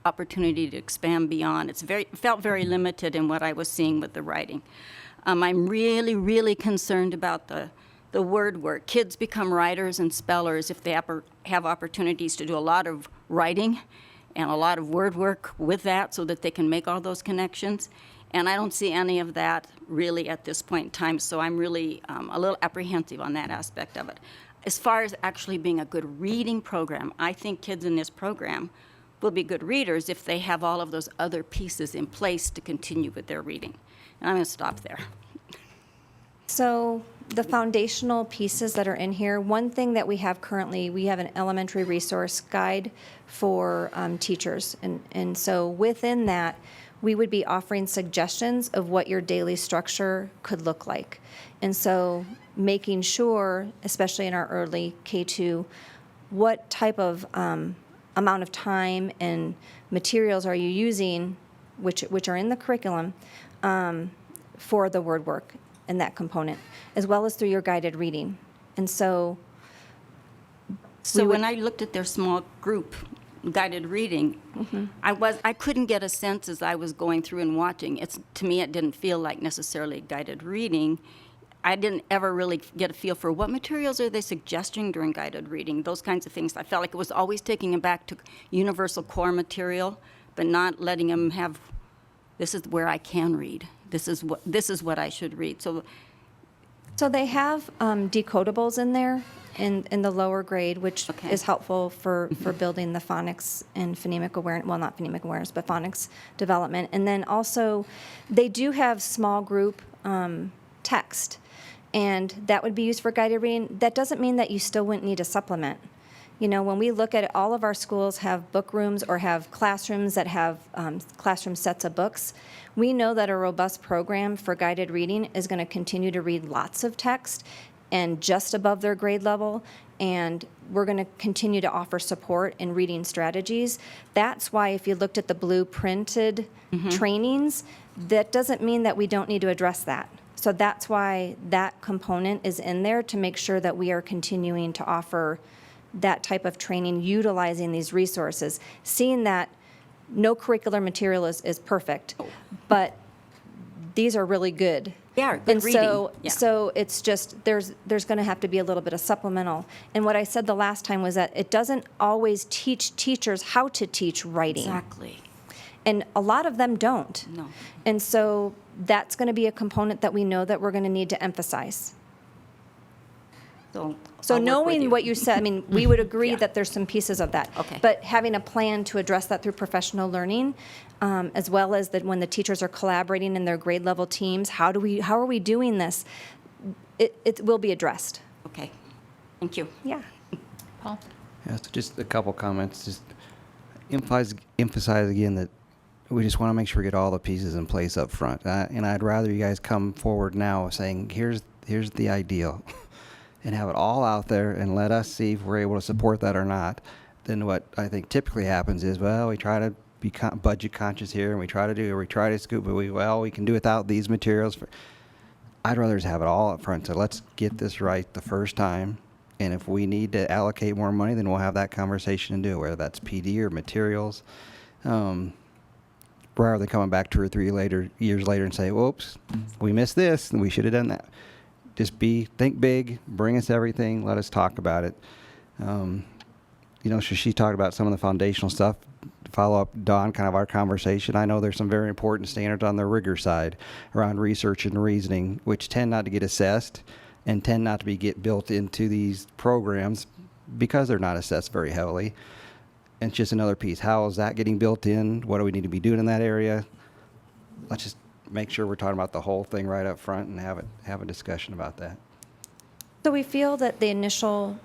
opportunity to expand beyond. Felt very limited in what I was seeing with the writing. I'm really, really concerned about the word work. Kids become writers and spellers if they have opportunities to do a lot of writing and a lot of word work with that so that they can make all those connections. And I don't see any of that really at this point in time, so I'm really a little apprehensive on that aspect of it. As far as actually being a good reading program, I think kids in this program will be good readers if they have all of those other pieces in place to continue with their reading. And I'm going to stop there. So the foundational pieces that are in here, one thing that we have currently, we have an elementary resource guide for teachers. And so within that, we would be offering suggestions of what your daily structure could look like. And so making sure, especially in our early K2, what type of amount of time and materials are you using, which are in the curriculum, for the word work and that component, as well as through your guided reading. And so when I looked at their small group guided reading, I couldn't get a sense as I was going through and watching. To me, it didn't feel like necessarily guided reading. I didn't ever really get a feel for what materials are they suggesting during guided reading, those kinds of things. I felt like it was always taking them back to universal core material, but not letting them have, this is where I can read. This is what I should read. So they have decodables in there in the lower grade, which is helpful for building the phonics and phonemic awareness, well, not phonemic awareness, but phonics development. And then also, they do have small group text, and that would be used for guided reading. That doesn't mean that you still wouldn't need a supplement. You know, when we look at it, all of our schools have book rooms or have classrooms that have classroom sets of books. We know that a robust program for guided reading is going to continue to read lots of text and just above their grade level, and we're going to continue to offer support in reading strategies. That's why if you looked at the blueprinted trainings, that doesn't mean that we don't need to address that. So that's why that component is in there, to make sure that we are continuing to offer that type of training, utilizing these resources, seeing that no curricular material is perfect, but these are really good. Yeah, good and reading. So it's just, there's going to have to be a little bit of supplemental. And what I said the last time was that it doesn't always teach teachers how to teach writing. Exactly. And a lot of them don't. No. And so that's going to be a component that we know that we're going to need to emphasize. So So I'll work with knowing you. what you said, I mean, we would agree that there's some pieces of that. Okay. But having a plan to address that through professional learning, as well as that when the teachers are collaborating in their grade level teams, how are we doing this? It will be addressed. Okay. Thank you. Yeah. Paul? Yeah, so just a couple comments. Just emphasize again that we just want to make sure we get all the pieces in place up front. And I'd rather you guys come forward now saying, here's the ideal, and have it all out there and let us see if we're able to support that or not. Then what I think typically happens is, well, we try to be budget conscious here, and we try to scoop, but we can do without these materials. I'd rather just have it all up front. So let's get this right the first time. And if we need to allocate more money, then we'll have that conversation and do it, whether that's PD or materials. Rather than coming back 2 or 3 years later and say, whoops, we missed this, and we should have done that. Just think big, bring us everything, let us talk about it. So she talked about some of the foundational stuff. Follow up, Dawn, kind of our conversation. I know there's some very important standards on the rigor side around research and reasoning, which tend not to get assessed and tend not to get built into these programs because they're not assessed very heavily. And it's just another piece. How is that getting built in? What do we need to be doing in that area? Let's just make sure we're talking about the whole thing right up front and have a discussion about that. So we feel that the initial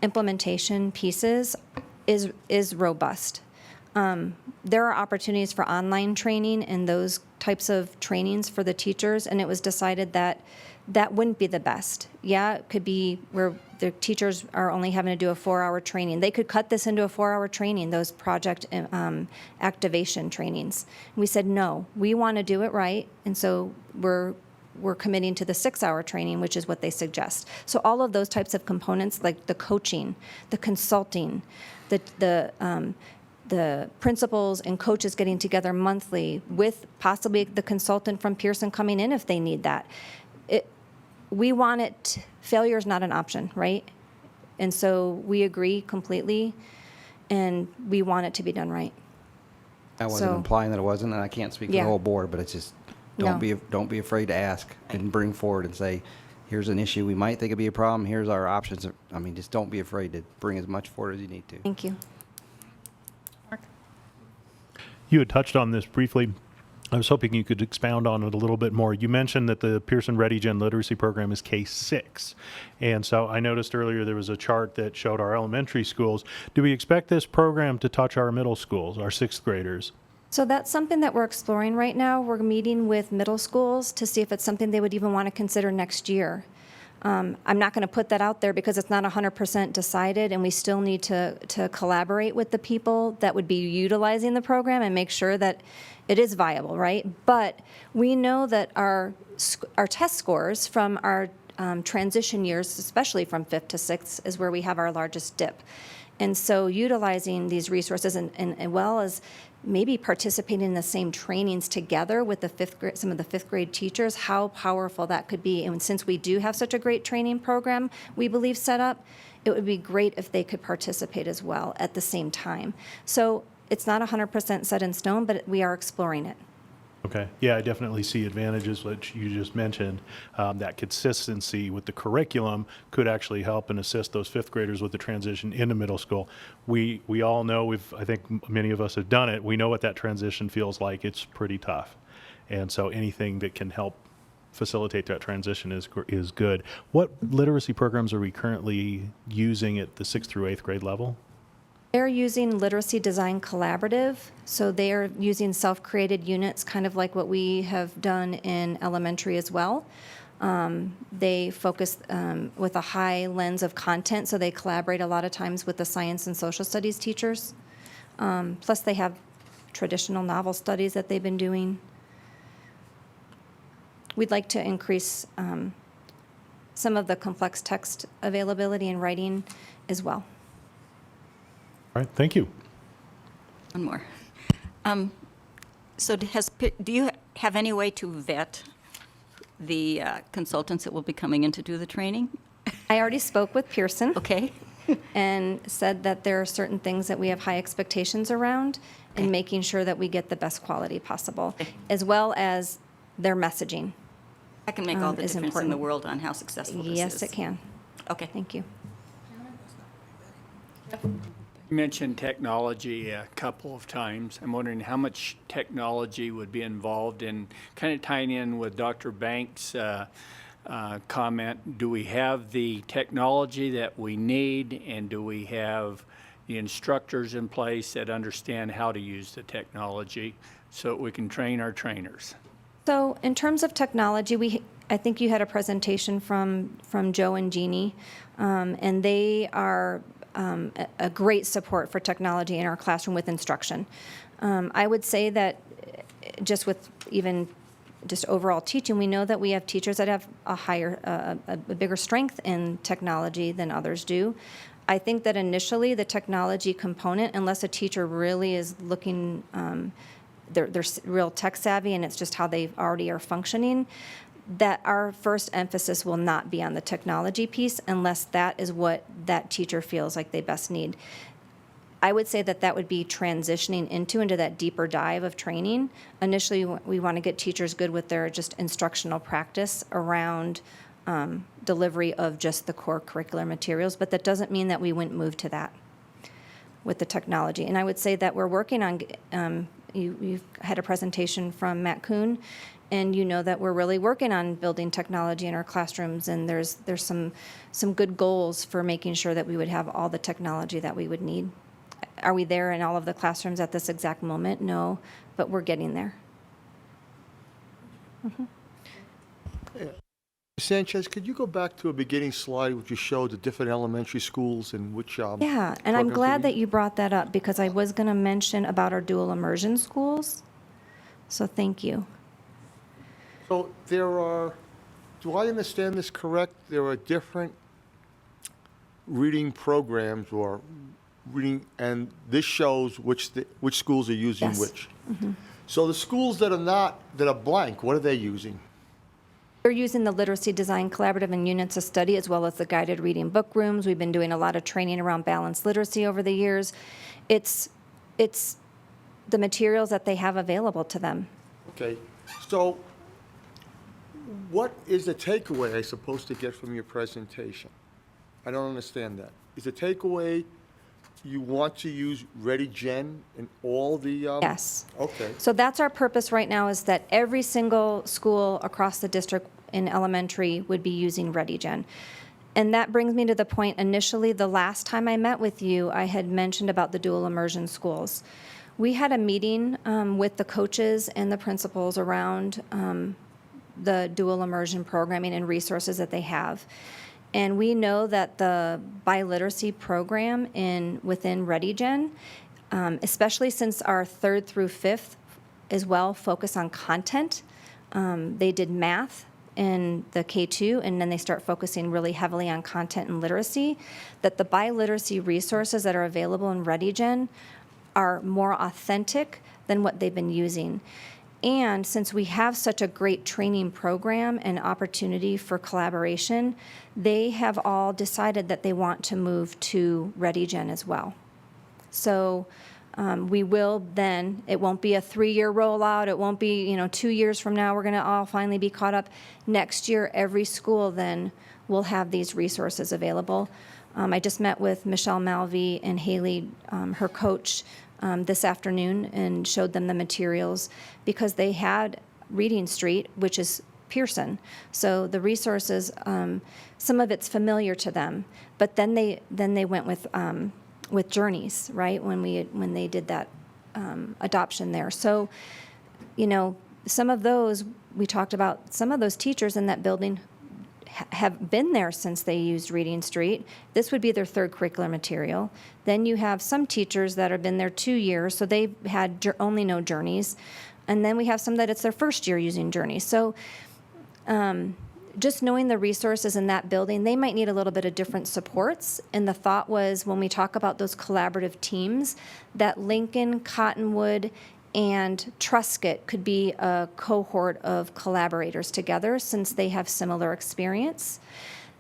implementation pieces is robust. There are opportunities for online training and those types of trainings for the teachers, and it was decided that that wouldn't be the best. Yeah, it could be where the teachers are only having to do a 4-hour training. They could cut this into a 4-hour training, those project activation trainings. And we said, no, we want to do it right, and so we're committing to the 6-hour training, which is what they suggest. So all of those types of components, like the coaching, the consulting, the principals and coaches getting together monthly with possibly the consultant from Pearson coming in if they need that. We want it, failure is not an option, right? And so we agree completely, and we want it to be done right. I wasn't So- implying that it wasn't, and I can't speak for Yeah. the whole board, but it's just, No. don't be afraid to ask and bring forward and say, here's an issue we might think it'd be a problem, here's our options. I mean, just don't be afraid to bring as much forward as you need to. Thank you. You had touched on this briefly. I was hoping you could expound on it a little bit more. You mentioned that the Pearson ReadyGen literacy program is K-6. And so I noticed earlier there was a chart that showed our elementary schools. Do we expect this program to touch our middle schools, our 6th graders? So that's something that we're exploring right now. We're meeting with middle schools to see if it's something they would even want to consider next year. I'm not going to put that out there because it's not 100% decided, and we still need to collaborate with the people that would be utilizing the program and make sure that it is viable, right? But we know that our test scores from our transition years, especially from 5th to 6th, is where we have our largest dip. And so utilizing these resources and well as maybe participating in the same trainings together with the some of the 5th grade teachers, how powerful that could be. And since we do have such a great training program, we believe set up, it would be great if they could participate as well at the same time. So it's not 100% set in stone, but we are exploring it. Okay. Yeah, I definitely see advantages, which you just mentioned. That consistency with the curriculum could actually help and assist those 5th graders with the transition into middle school. We all know, I think many of us have done it. We know what that transition feels like. It's pretty tough. And so anything that can help facilitate that transition is good. What literacy programs are we currently using at the 6th through 8th grade level? They're using Literacy Design Collaborative, so they are using self-created units, kind of like what we have done in elementary as well. They focus with a high lens of content, so they collaborate a lot of times with the science and social studies teachers. Plus, they have traditional novel studies that they've been doing. We'd like to increase some of the complex text availability and writing as well. All right, thank you. One more. So do you have any way to vet the consultants that will be coming in to do the training? I already spoke with Pearson. Okay. And said that there are certain things that we have high expectations around in making sure that we get the best quality possible, as well as their messaging. That can make all the is difference in the important. world on how successful this is. Yes, it can. Okay. Thank you. You mentioned technology a couple of times. I'm wondering how much technology would be involved in, kind of tying in with Dr. Banks' comment. Do we have the technology that we need, and do we have the instructors in place that understand how to use the technology so that we can train our trainers? So in terms of technology, I think you had a presentation from Joe and Jeannie, and they are a great support for technology in our classroom with instruction. I would say that just with even just overall teaching, we know that we have teachers that have a bigger strength in technology than others do. I think that initially the technology component, unless a teacher really is looking, they're real tech savvy and it's just how they already are functioning, that our first emphasis will not be on the technology piece unless that is what that teacher feels like they best need. I would say that would be transitioning into that deeper dive of training. Initially, we want to get teachers good with their just instructional practice around delivery of just the core curricular materials, but that doesn't mean that we wouldn't move to that with the technology. And I would say that we're working on, you've had a presentation from Matt Kuhn, and you know that we're really working on building technology in our classrooms, and there's some good goals for making sure that we would have all the technology that we would need. Are we there in all of the classrooms at this exact moment? No, but we're getting there. Sanchez, could you go back to a beginning slide which you showed the different elementary schools and which Yeah, and I'm programs glad they that you brought that up because I was going to mention about our dual immersion schools. So thank you. So there are, do I understand this correct? There are different reading programs or reading, and this shows which schools are using Yes. which. So the schools that are blank, what are they using? We're using the Literacy Design Collaborative and Units of Study, as well as the guided reading book rooms. We've been doing a lot of training around balanced literacy over the years. It's the materials that they have available to them. Okay, so what is the takeaway I'm supposed to get from your presentation? I don't understand that. Is the takeaway you want to use ReadyGen in all the? Yes. Okay. So that's our purpose right now, is that every single school across the district in elementary would be using ReadyGen. And that brings me to the point, initially, the last time I met with you, I had mentioned about the dual immersion schools. We had a meeting with the coaches and the principals around the dual immersion programming and resources that they have. And we know that the biliteracy program within ReadyGen, especially since our 3rd through 5th as well focus on content, they did math in the K2, and then they start focusing really heavily on content and literacy, that the biliteracy resources that are available in ReadyGen are more authentic than what they've been using. And since we have such a great training program and opportunity for collaboration, they have all decided that they want to move to ReadyGen as well. So we will then, it won't be a 3-year rollout, it won't be, 2 years from now we're gonna all finally be caught up. Next year, every school then will have these resources available. I just met with Michelle Malvey and Haley, her coach, this afternoon, and showed them the materials because they had Reading Street, which is Pearson. So the resources, some of it's familiar to them, but then they went with Journeys, right? When they did that adoption there. So, some of those, we talked about some of those teachers in that building have been there since they used Reading Street. This would be their 3rd curricular material. Then you have some teachers that have been there 2 years, so they've had only know Journeys. And then we have some that it's their 1st year using Journeys. So just knowing the resources in that building, they might need a little bit of different supports. And the thought was, when we talk about those collaborative teams, that Lincoln, Cottonwood, and Truscott could be a cohort of collaborators together since they have similar experience.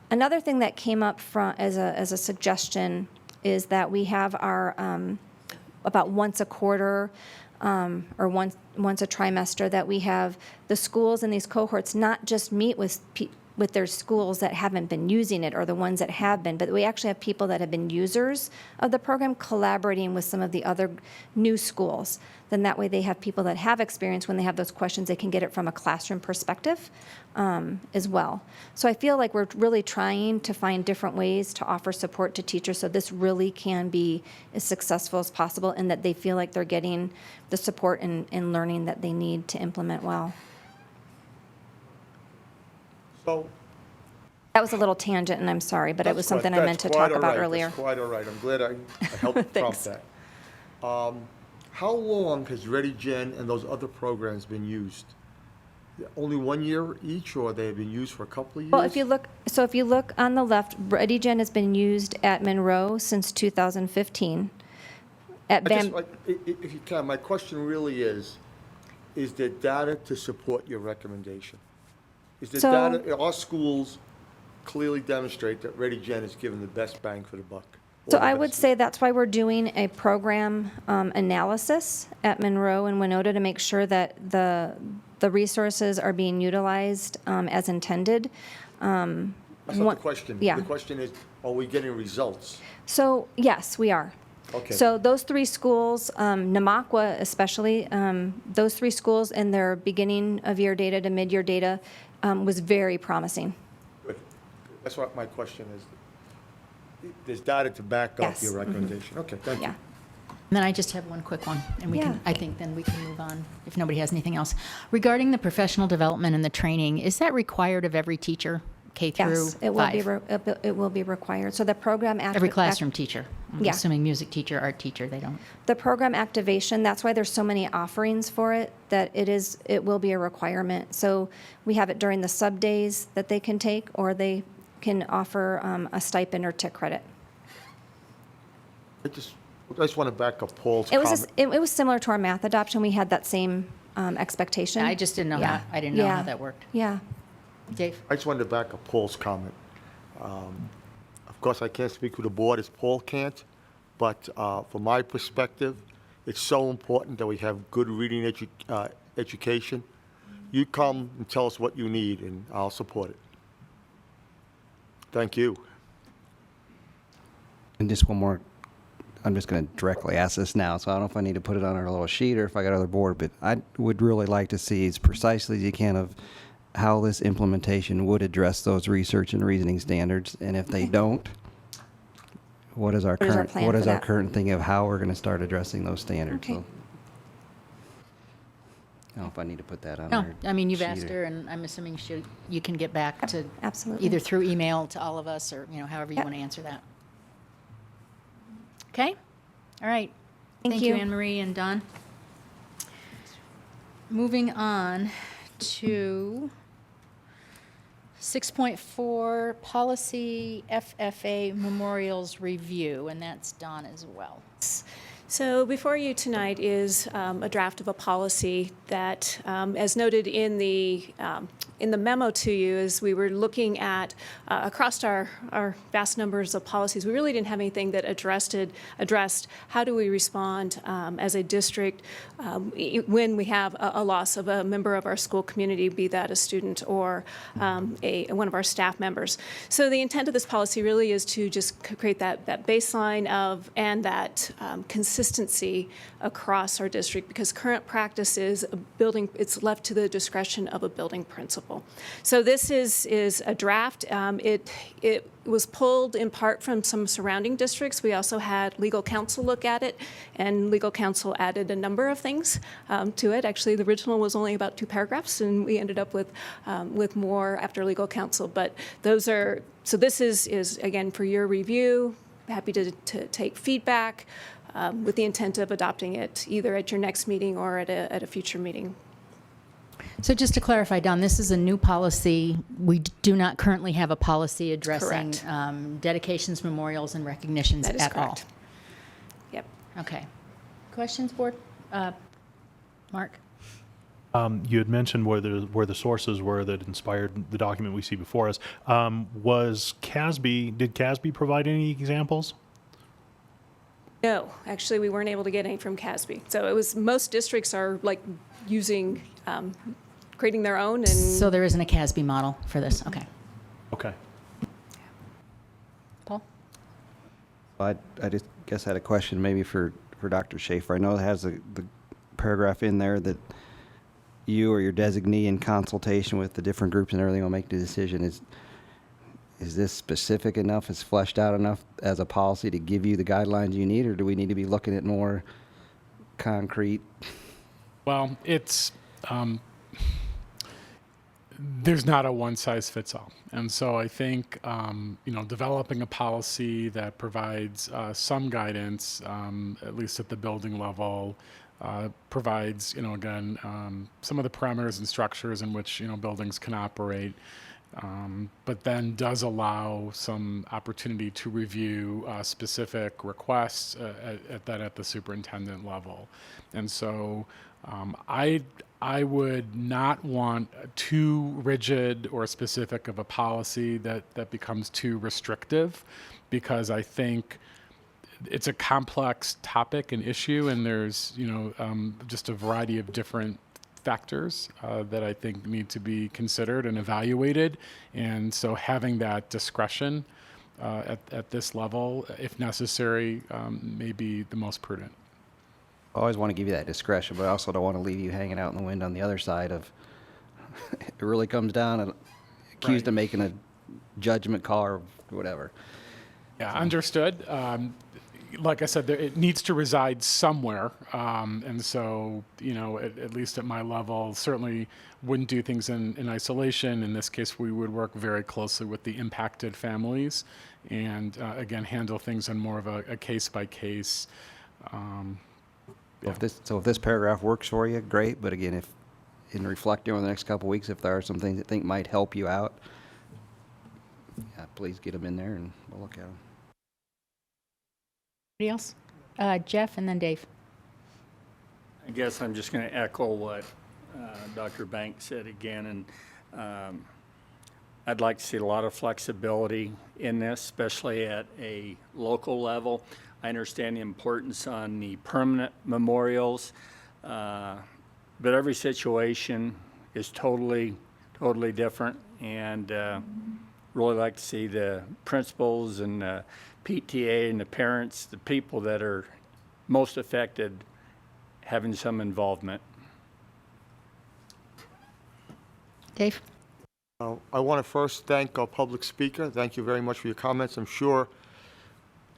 Another thing that came up as a suggestion is that we have our about once a quarter or once a trimester that we have the schools in these cohorts not just meet with their schools that haven't been using it or the ones that have been, but we actually have people that have been users of the program collaborating with some of the other new schools. Then that way they have people that have experience. When they have those questions, they can get it from a classroom perspective as well. So I feel like we're really trying to find different ways to offer support to teachers so this really can be as successful as possible and that they feel like they're getting the support and learning that they need to implement well. So That was a little tangent, and I'm sorry, but it was something I meant to talk about earlier. That's quite all right. I'm glad I helped prompt that. How long has ReadyGen and those other programs been used? Only 1 year each, or they have been used for a couple of years? Well, if you look on the left, ReadyGen has been used at Monroe since 2015. At If you can, my question really is there data to support your recommendation? Is there data, our schools clearly demonstrate that ReadyGen is giving the best bang for the buck? So I would say that's why we're doing a program analysis at Monroe and Winota to make sure that the resources are being utilized as intended. That's not the question. Yeah. The question is, are we getting results? So, yes, we are. Okay. So those 3 schools, Namakwa especially, those 3 schools in their beginning of year data to mid-year data was very promising. Good. That's what my question is. There's data to back up Yes. your recommendation. Okay, thank you. Yeah. And then I just have one quick one, and we Yeah. can, I think then we can move on if nobody has anything else. Regarding the professional development and the training, is that required of every teacher, K through 5? Yes, it will be required. So the program. Every classroom teacher? I'm Yeah. assuming music teacher, art teacher, they don't. The program activation, that's why there's so many offerings for it, that it will be a requirement. So we have it during the sub days that they can take, or they can offer a stipend or TIC credit. I just want to back up Paul's It was, comment. it was similar to our math adoption. We had that same expectation. I just didn't know Yeah. I didn't know how Yeah. that worked. Yeah. Dave? I just wanted to back up Paul's comment. Of course, I can't speak for the board as Paul can't, but from my perspective, it's so important that we have good reading education. You come and tell us what you need, and I'll support it. Thank you. And just one more, I'm just going to directly ask this now, so I don't know if I need to put it on our little sheet or if I got other board, but I would really like to see as precisely as you can of how this implementation would address those research and reasoning standards, and if they don't, what is our What is our current, plan what for is our that? current thing of how we're going to start addressing those standards? Okay. So, I don't know if I need to put that on No, our I mean, you've sheet asked or- her, and I'm assuming you can get back to. Absolutely. Either through email to all of us, or, however you Yep. want to answer that. Okay? All right. Thank you, you. Anne Marie and Don. Moving on to 6.4, Policy FFA Memorials Review, and that's Don as well. So before you tonight is a draft of a policy that, as noted in the memo to you, as we were looking at across our vast numbers of policies, we really didn't have anything that addressed how do we respond as a district when we have a loss of a member of our school community, be that a student or one of our staff members. So the intent of this policy really is to just create that baseline of and that consistency across our district, because current practice is it's left to the discretion of a building principal. So this is a draft. It was pulled in part from some surrounding districts. We also had legal counsel look at it, and legal counsel added a number of things to it. Actually, the original was only about 2 paragraphs, and we ended up with more after legal counsel. But so this is again for your review. Happy to take feedback with the intent of adopting it either at your next meeting or at a future meeting. So just to clarify, Don, this is a new policy. We do not currently have a policy addressing Correct. dedications, memorials, and recognitions That is at all. correct. Yep. Okay. Questions, Board? Mark? You had mentioned where the sources were that inspired the document we see before us. Did CASB provide any examples? No, actually, we weren't able to get any from CASB. So most districts are like using, creating their own and. So there isn't a CASB model for this? Okay. Okay. Paul? I just guess I had a question maybe for Dr. Schaefer. I know it has the paragraph in there that you or your designee in consultation with the different groups and everything will make the decision. Is this specific enough, is fleshed out enough as a policy to give you the guidelines you need, or do we need to be looking at more concrete? Well, there's not a one-size-fits-all. And so I think, developing a policy that provides some guidance, at least at the building level, provides, again, some of the parameters and structures in which, buildings can operate, but then does allow some opportunity to review specific requests at the superintendent level. And so I would not want too rigid or specific of a policy that becomes too restrictive, because I think it's a complex topic and issue, and there's just a variety of different factors that I think need to be considered and evaluated, and so having that discretion at this level, if necessary, may be the most prudent. I always want to give you that discretion, but I also don't want to leave you hanging out in the wind on the other side of, it really comes down and accused of making a judgment call or whatever. Yeah, understood. like I said, it needs to reside somewhere. And so, at least at my level, certainly wouldn't do things in isolation. In this case, we would work very closely with the impacted families and, again, handle things on more of a case-by-case. So if this paragraph works for you, great. But again, if in reflecting over the next couple of weeks, if there are some things that think might help you out, please get them in there and we'll look at them. Anybody else? Jeff and then Dave. I guess I'm just going to echo what Dr. Banks said again, and I'd like to see a lot of flexibility in this, especially at a local level. I understand the importance on the permanent memorials, but every situation is totally different, and really like to see the principals and the PTA and the parents, the people that are most affected, having some involvement. Dave? I want to first thank our public speaker. Thank you very much for your comments. I'm sure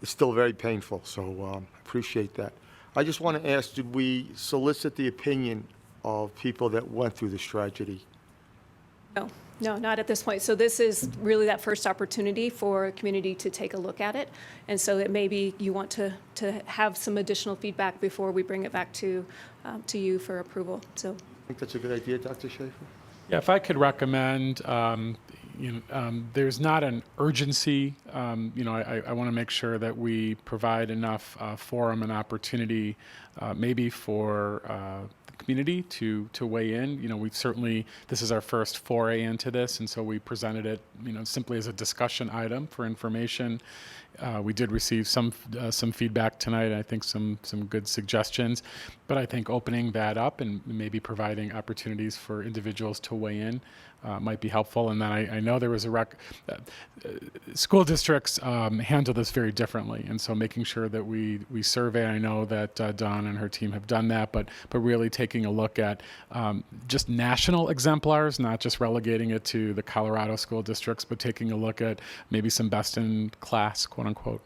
it's still very painful, so appreciate that. I just want to ask, did we solicit the opinion of people that went through this tragedy? No, not at this point. So this is really that first opportunity for a community to take a look at it. And so it maybe you want to have some additional feedback before we bring it back to you for approval. So I think that's a good idea, Dr. Schaefer. Yeah, if I could recommend, there's not an urgency. I want to make sure that we provide enough forum and opportunity, maybe for the community to weigh in. We've certainly, this is our first foray into this, and so we presented it, simply as a discussion item for information. We did receive some feedback tonight, I think some good suggestions, but I think opening that up and maybe providing opportunities for individuals to weigh in might be helpful. And then I know there was school districts handle this very differently, and so making sure that we survey. I know that Dawn and her team have done that, but really taking a look at just national exemplars, not just relegating it to the Colorado school districts, but taking a look at maybe some best in class, quote unquote,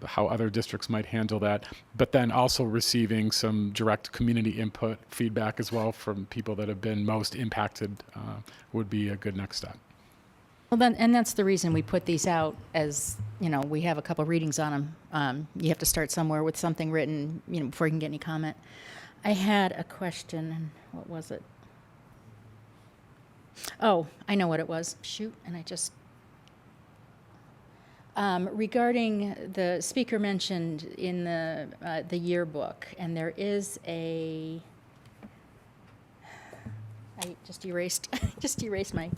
how other districts might handle that, but then also receiving some direct community input feedback as well from people that have been most impacted would be a good next step. Well, then, and that's the reason we put these out as, we have a couple readings on them. You have to start somewhere with something written, before you can get any comment. I had a question, and what was it? Oh, I know what it was. Shoot, and I just... regarding the speaker mentioned in the yearbook, and there is I just erased my.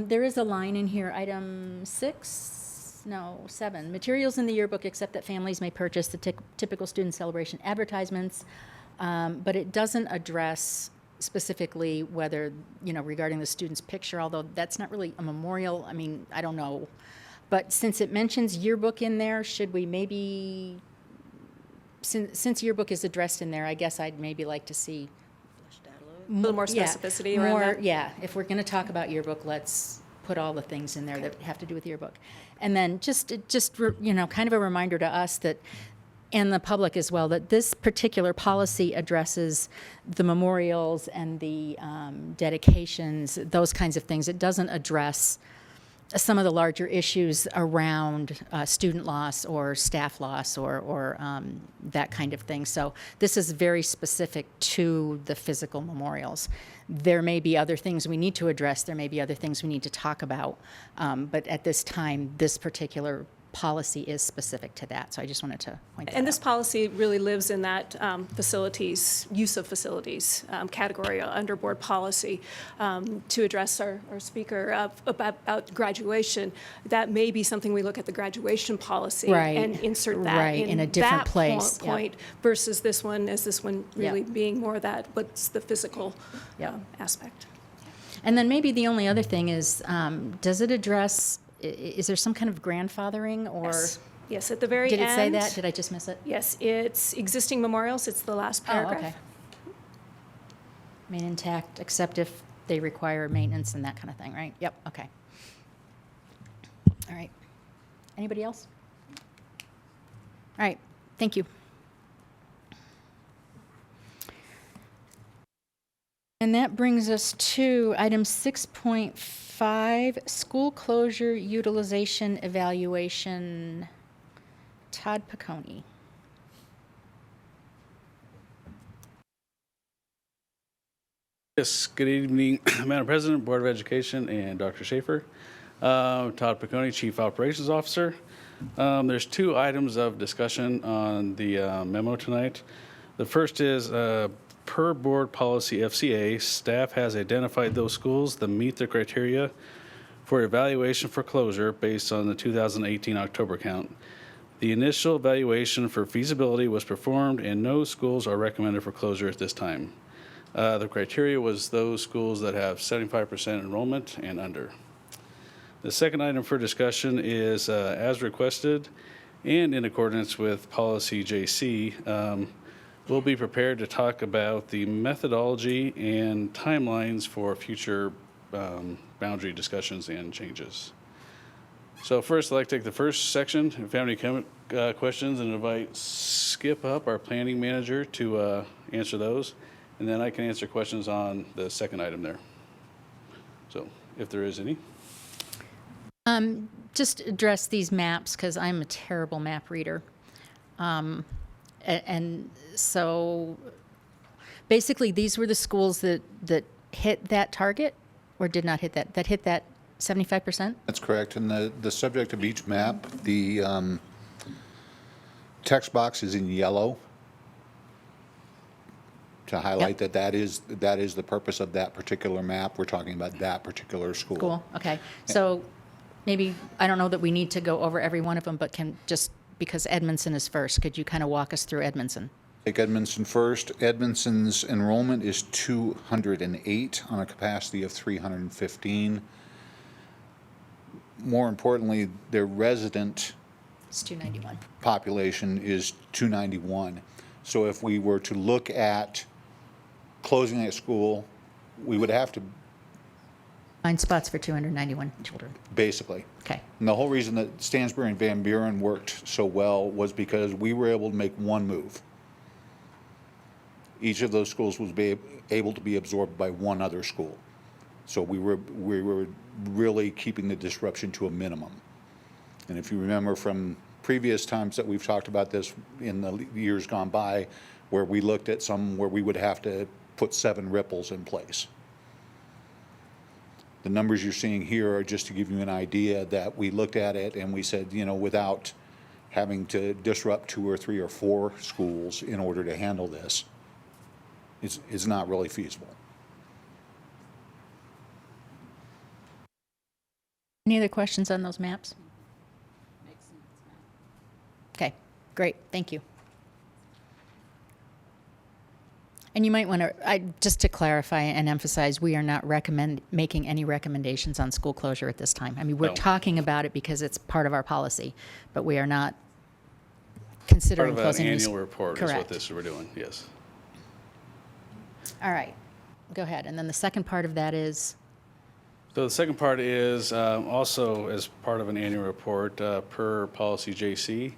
There is a line in here, item 7. Materials in the yearbook, except that families may purchase the typical student celebration advertisements, but it doesn't address specifically whether, regarding the student's picture, although that's not really a memorial. I mean, I don't know. But since it mentions yearbook in there, should we maybe, since yearbook is addressed in there, I guess I'd maybe like to see a little more specificity around that. Yeah, if we're going to talk about yearbook, let's put all the things in there that have to do with yearbook. And then just kind of a reminder to us that, and the public as well, that this particular policy addresses the memorials and the dedications, those kinds of things. It doesn't address some of the larger issues around student loss or staff loss or that kind of thing. So this is very specific to the physical memorials. There may be other things we need to address. There may be other things we need to talk about. But at this time, this particular policy is specific to that. So I just wanted to point that out. And this policy really lives in that use of facilities category under board policy. To address our speaker about graduation, that may be something we look at the graduation policy and insert that in a different place point versus this one, as this one really being more that what's the physical aspect. And then maybe the only other thing is, does it address, is there some kind of grandfathering or? Yes, at the very end. Did it say that? Did I just miss it? Yes, it's existing memorials. It's the last paragraph. Oh, okay. Remain intact, except if they require maintenance and that kind of thing, right? Yep, okay. All right. Anybody else? All right, thank you. And that brings us to item 6.5, school closure utilization evaluation. Todd Piccone. Yes, good evening, Madam President, Board of Education, and Dr. Schaefer. Todd Piccone, Chief Operations Officer. There's two items of discussion on the memo tonight. The first is per board policy FCA, staff has identified those schools that meet the criteria for evaluation for closure based on the 2018 October count. The initial evaluation for feasibility was performed and no schools are recommended for closure at this time. The criteria was those schools that have 75% enrollment and under. The second item for discussion is as requested and in accordance with policy JC, we'll be prepared to talk about the methodology and timelines for future boundary discussions and changes. So first, I'd like to take the first section. If you have any questions, and invite Skip up, our planning manager, to answer those. And then I can answer questions on the second item there. So if there is any. Just address these maps because I'm a terrible map reader. And so basically these were the schools that hit that target or did not hit that hit that 75%? That's correct. And the subject of each map, the text box is in yellow to highlight that is the purpose of that particular map. We're talking about that particular school. Cool. Okay. So maybe, I don't know that we need to go over every one of them, but can just, because Edmondson is first, could you kind of walk us through Edmondson? Take Edmondson first. Edmondson's enrollment is 208 on a capacity of 315. More importantly, their resident It's 291. population is 291. So if we were to look at closing that school, we would have to 9 spots for 291 children. basically. Okay. And the whole reason that Stansbury and Van Buren worked so well was because we were able to make one move. Each of those schools was able to be absorbed by one other school. So we were really keeping the disruption to a minimum. And if you remember from previous times that we've talked about this in the years gone by, where we looked at some where we would have to put 7 ripples in place. The numbers you're seeing here are just to give you an idea that we looked at it and we said, you know, without having to disrupt 2 or 3 or 4 schools in order to handle this, it's not really feasible. Any other questions on those maps? Okay, great, thank you. And you might want to, just to clarify and emphasize, we are not making any recommendations on school closure at this time. I mean, we're No. talking about it because it's part of our policy, but we are not considering Part of an closing any annual report is what Correct. this we're doing, yes. All right, go ahead. And then the second part of that is, So the second part is also as part of an annual report per policy JC,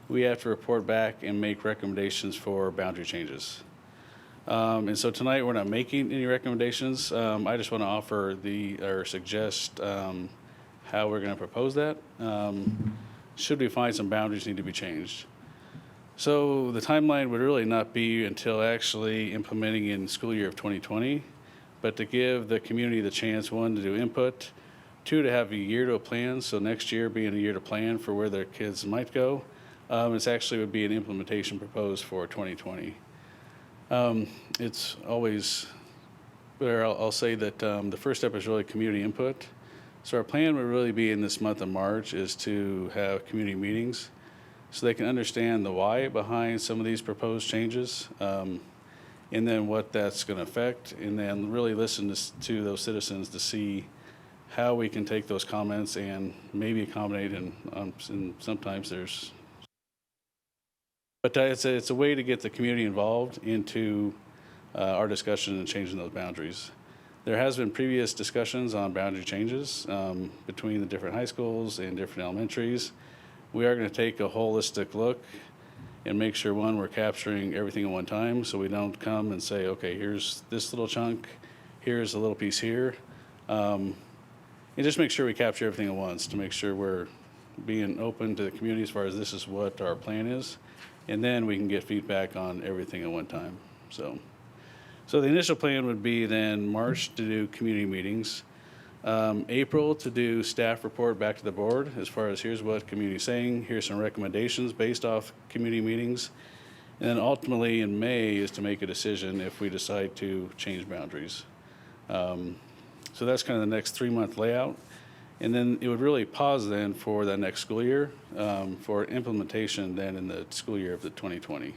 we have to report back and make recommendations for boundary changes. And so tonight we're not making any recommendations. I just want to offer or suggest how we're going to propose that. Should we find some boundaries need to be changed? So the timeline would really not be until actually implementing in school year of 2020. But to give the community the chance, 1, to do input, 2, to have a year to plan, so next year being a year to plan for where their kids might go. It's actually would be an implementation proposed for 2020. It's always, but I'll say that the first step is really community input. So our plan would really be in this month of March is to have community meetings so they can understand the why behind some of these proposed changes. And then what that's going to affect, and then really listen to those citizens to see how we can take those comments and maybe accommodate, and sometimes there's, but it's a way to get the community involved into our discussion and changing those boundaries. There has been previous discussions on boundary changes between the different high schools and different elementaries. We are going to take a holistic look and make sure, one, we're capturing everything at one time, so we don't come and say, okay, here's this little chunk, here's a little piece here. And just make sure we capture everything at once to make sure we're being open to the community as far as this is what our plan is. And then we can get feedback on everything at one time. So the initial plan would be then March to do community meetings, April to do staff report back to the board as far as here's what community's saying, here's some recommendations based off community meetings. And then ultimately in May is to make a decision if we decide to change boundaries. So that's kind of the next 3-month layout. And then it would really pause then for the next school year for implementation then in the school year of the 2020.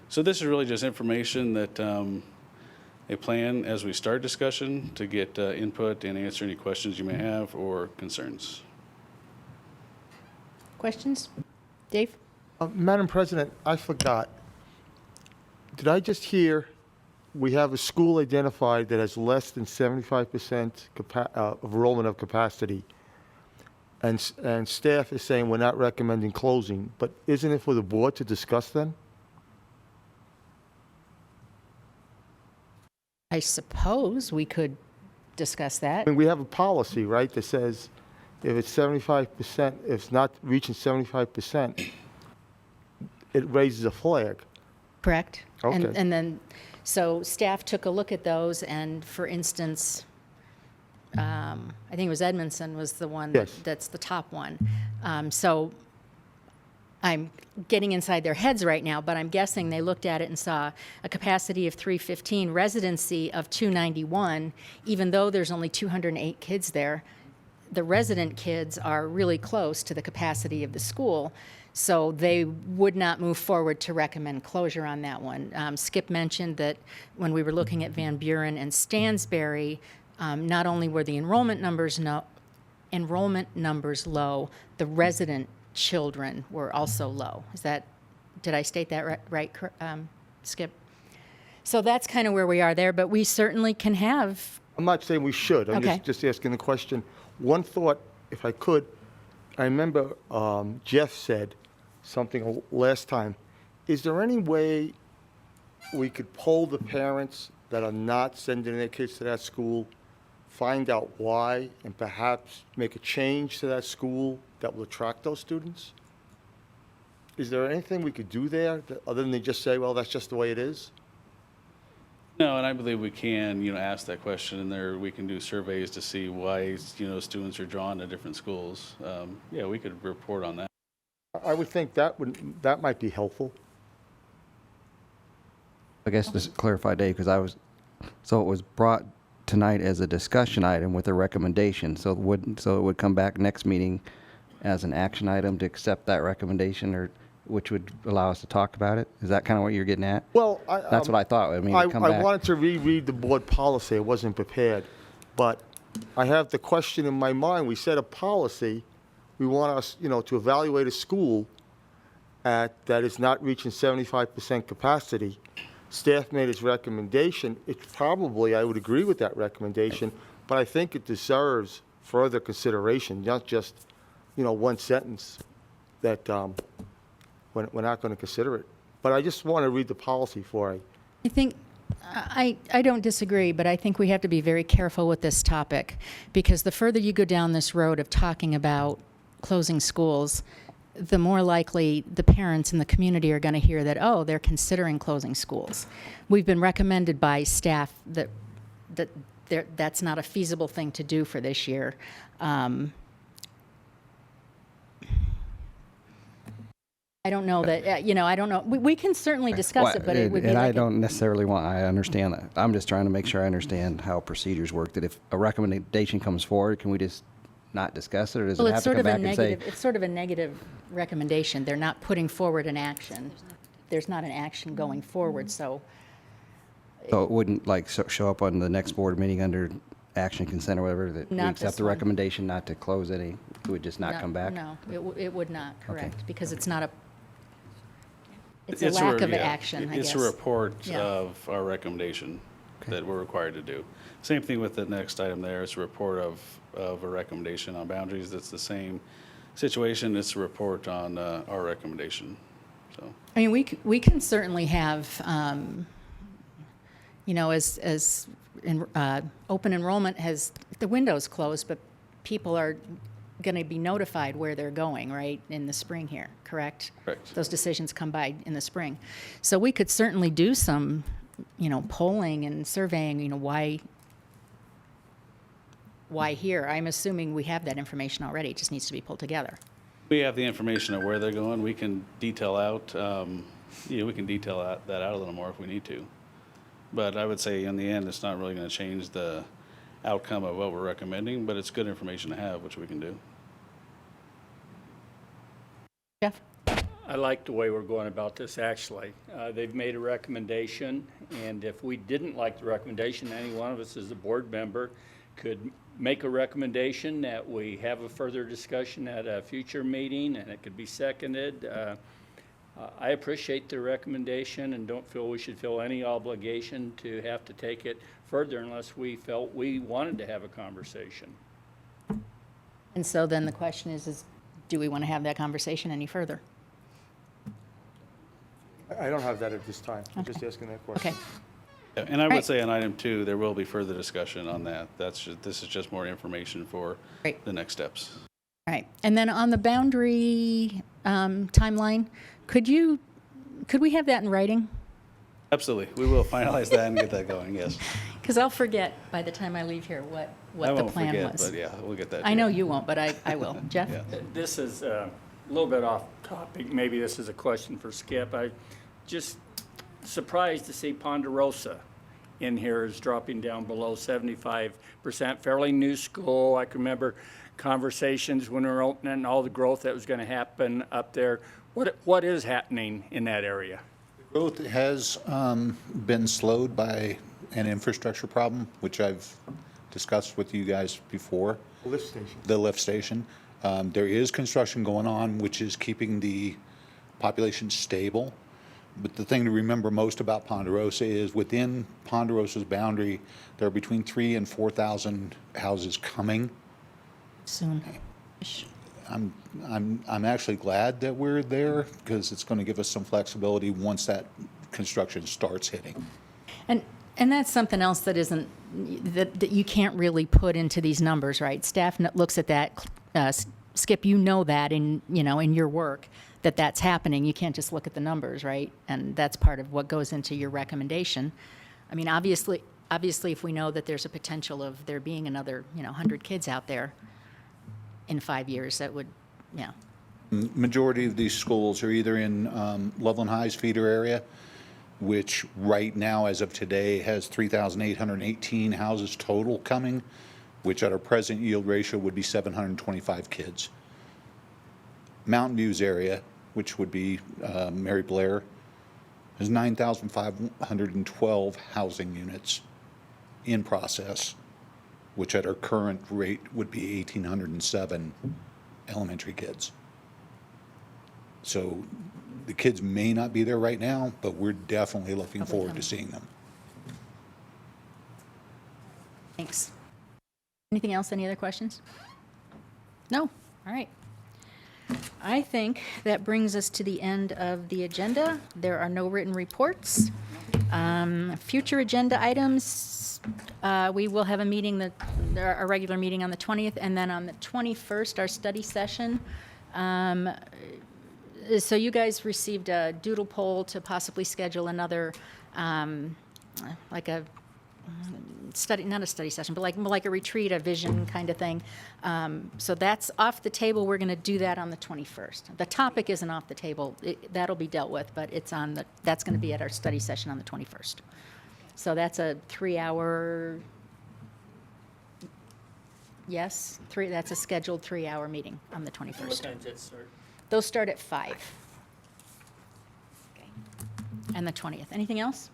So this is really just information that a plan as we start discussion to get input and answer any questions you may have or concerns. Questions? Dave? Madam President, I forgot. Did I just hear we have a school identified that has less than 75% enrollment of capacity? And staff is saying we're not recommending closing, but isn't it for the board to discuss then? I suppose we could discuss that. I mean, we have a policy, right, that says if it's 75%, if it's not reaching 75%, it raises a flag. Correct. Okay. And then, so staff took a look at those, and for instance, I think it was Edmondson was the one Yes. that's the top one. So I'm getting inside their heads right now, but I'm guessing they looked at it and saw a capacity of 315, residency of 291, even though there's only 208 kids there. The resident kids are really close to the capacity of the school, so they would not move forward to recommend closure on that one. Skip mentioned that when we were looking at Van Buren and Stansberry, not only were the enrollment numbers low, the resident children were also low. Did I state that right, Skip? So that's kind of where we are there, but we certainly can have. I'm not saying we should. I'm Okay. just asking the question. One thought, if I could, I remember Jeff said something last time. Is there any way we could poll the parents that are not sending their kids to that school, find out why, and perhaps make a change to that school that will attract those students? Is there anything we could do there other than just say, well, that's just the way it is? No, and I believe we can, ask that question, and there we can do surveys to see why, students are drawn to different schools. Yeah, we could report on that. I would think that might be helpful. I guess to clarify, Dave, because so it was brought tonight as a discussion item with a recommendation, so it would come back next meeting as an action item to accept that recommendation, or which would allow us to talk about it? Is that kind of what you're getting at? Well, That's what I thought. I mean, it'd come I back. wanted to reread the board policy. I wasn't prepared. But I have the question in my mind. We set a policy. We want us, to evaluate a school that is not reaching 75% capacity. Staff made its recommendation. I would agree with that recommendation, but I think it deserves further consideration, not just, one sentence that we're not going to consider it. But I just want to read the policy for you. I think, I don't disagree, but I think we have to be very careful with this topic, because the further you go down this road of talking about closing schools, the more likely the parents in the community are going to hear that, oh, they're considering closing schools. We've been recommended by staff that's not a feasible thing to do for this year. I don't know that, I don't know. We can certainly discuss it, but it would be And I like don't necessarily I understand that. I'm just trying to make sure I understand how procedures work, that if a recommendation comes forward, can we just not discuss it, or does it have to come back and say? It's sort of a negative recommendation. They're not putting forward an action. There's not an action going forward, so. So it wouldn't show up on the next board meeting under action consent or whatever, that we Not accept this the one. recommendation not to close any, it would just not come back? No, it would not, correct, because it's not it's a It's lack of yeah, action, I guess. It's a report Yeah. of our recommendation that we're required to do. Same thing with the next item there. It's a report of a recommendation on boundaries. That's the same situation. It's a report on our recommendation. So, I mean, we can certainly have, you know, as open enrollment has, the window's closed, but people are going to be notified where they're going, right, in the spring here, correct? Correct. Those decisions come by in the spring. So we could certainly do some, you know, polling and surveying, you know, why here? I'm assuming we have that information already. It just needs to be pulled together. we have the information of where they're going. We can detail out, we can detail that out a little more if we need to. But I would say in the end, it's not really going to change the outcome of what we're recommending, but it's good information to have, which we can do. Jeff? I like the way we're going about this, actually. They've made a recommendation, and if we didn't like the recommendation, any one of us as a board member could make a recommendation that we have a further discussion at a future meeting, and it could be seconded. I appreciate the recommendation and don't feel we should feel any obligation to have to take it further unless we felt we wanted to have a conversation. And so then the question is do we want to have that conversation any further? I don't have that at this time. I'm just asking that question. Okay. Yeah, and I would Right. say on item 2, there will be further discussion on that. This is just more information for Right. the next steps. All right. And then on the boundary timeline, could we have that in writing? Absolutely. We will finalize that and get that going, yes. Because I'll forget by the time I leave here what I the won't plan forget, was. but yeah, we'll get that. I to know you. you won't, but I will. Jeff? Yeah. This is a little bit off topic. Maybe this is a question for Skip. I just surprised to see Ponderosa in here is dropping down below 75%. Fairly new school. I can remember conversations when we were opening, all the growth that was going to happen up there. What is happening in that area? Growth has been slowed by an infrastructure problem, which I've discussed with you guys before. The lift station. The lift station. There is construction going on, which is keeping the population stable. But the thing to remember most about Ponderosa is within Ponderosa's boundary, there are between 3,000 and 4,000 houses coming. Soon. I'm actually glad that we're there because it's going to give us some flexibility once that construction starts hitting. And that's something else that isn't, that you can't really put into these numbers, right? Staff looks at that, Skip, you know that in your work, that's happening. You can't just look at the numbers, right? And that's part of what goes into your recommendation. I mean, obviously, if we know that there's a potential of there being another, 100 kids out there in 5 years, that would, yeah. Majority of these schools are either in Loveland High's feeder area, which right now, as of today, has 3,818 houses total coming, which at our present yield ratio would be 725 kids. Mountain View's area, which would be Mary Blair, has 9,512 housing units in process, which at our current rate would be 1,807 elementary kids. So the kids may not be there right now, but we're definitely looking forward to seeing them. Thanks. Anything else? Any other questions? No? All right. I think that brings us to the end of the agenda. There are no written reports. Future agenda items, we will have a meeting, a regular meeting on the 20th, and then on the 21st, our study session. So you guys received a doodle poll to possibly schedule another, like a study, not a study session, but like a retreat, a vision kind of thing. So that's off the table. We're going to do that on the 21st. The topic isn't off the table. That'll be dealt with, but that's going to be at our study session on the 21st. So that's a 3-hour, yes, that's a scheduled 3-hour meeting on the 21st. What time does it start? Those start at 5. Okay. And the 20th. Anything else?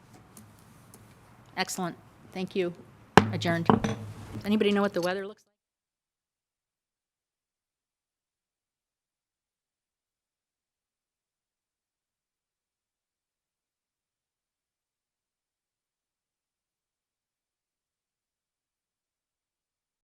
Excellent. Thank you. Adjourned. Does anybody know what the weather looks like?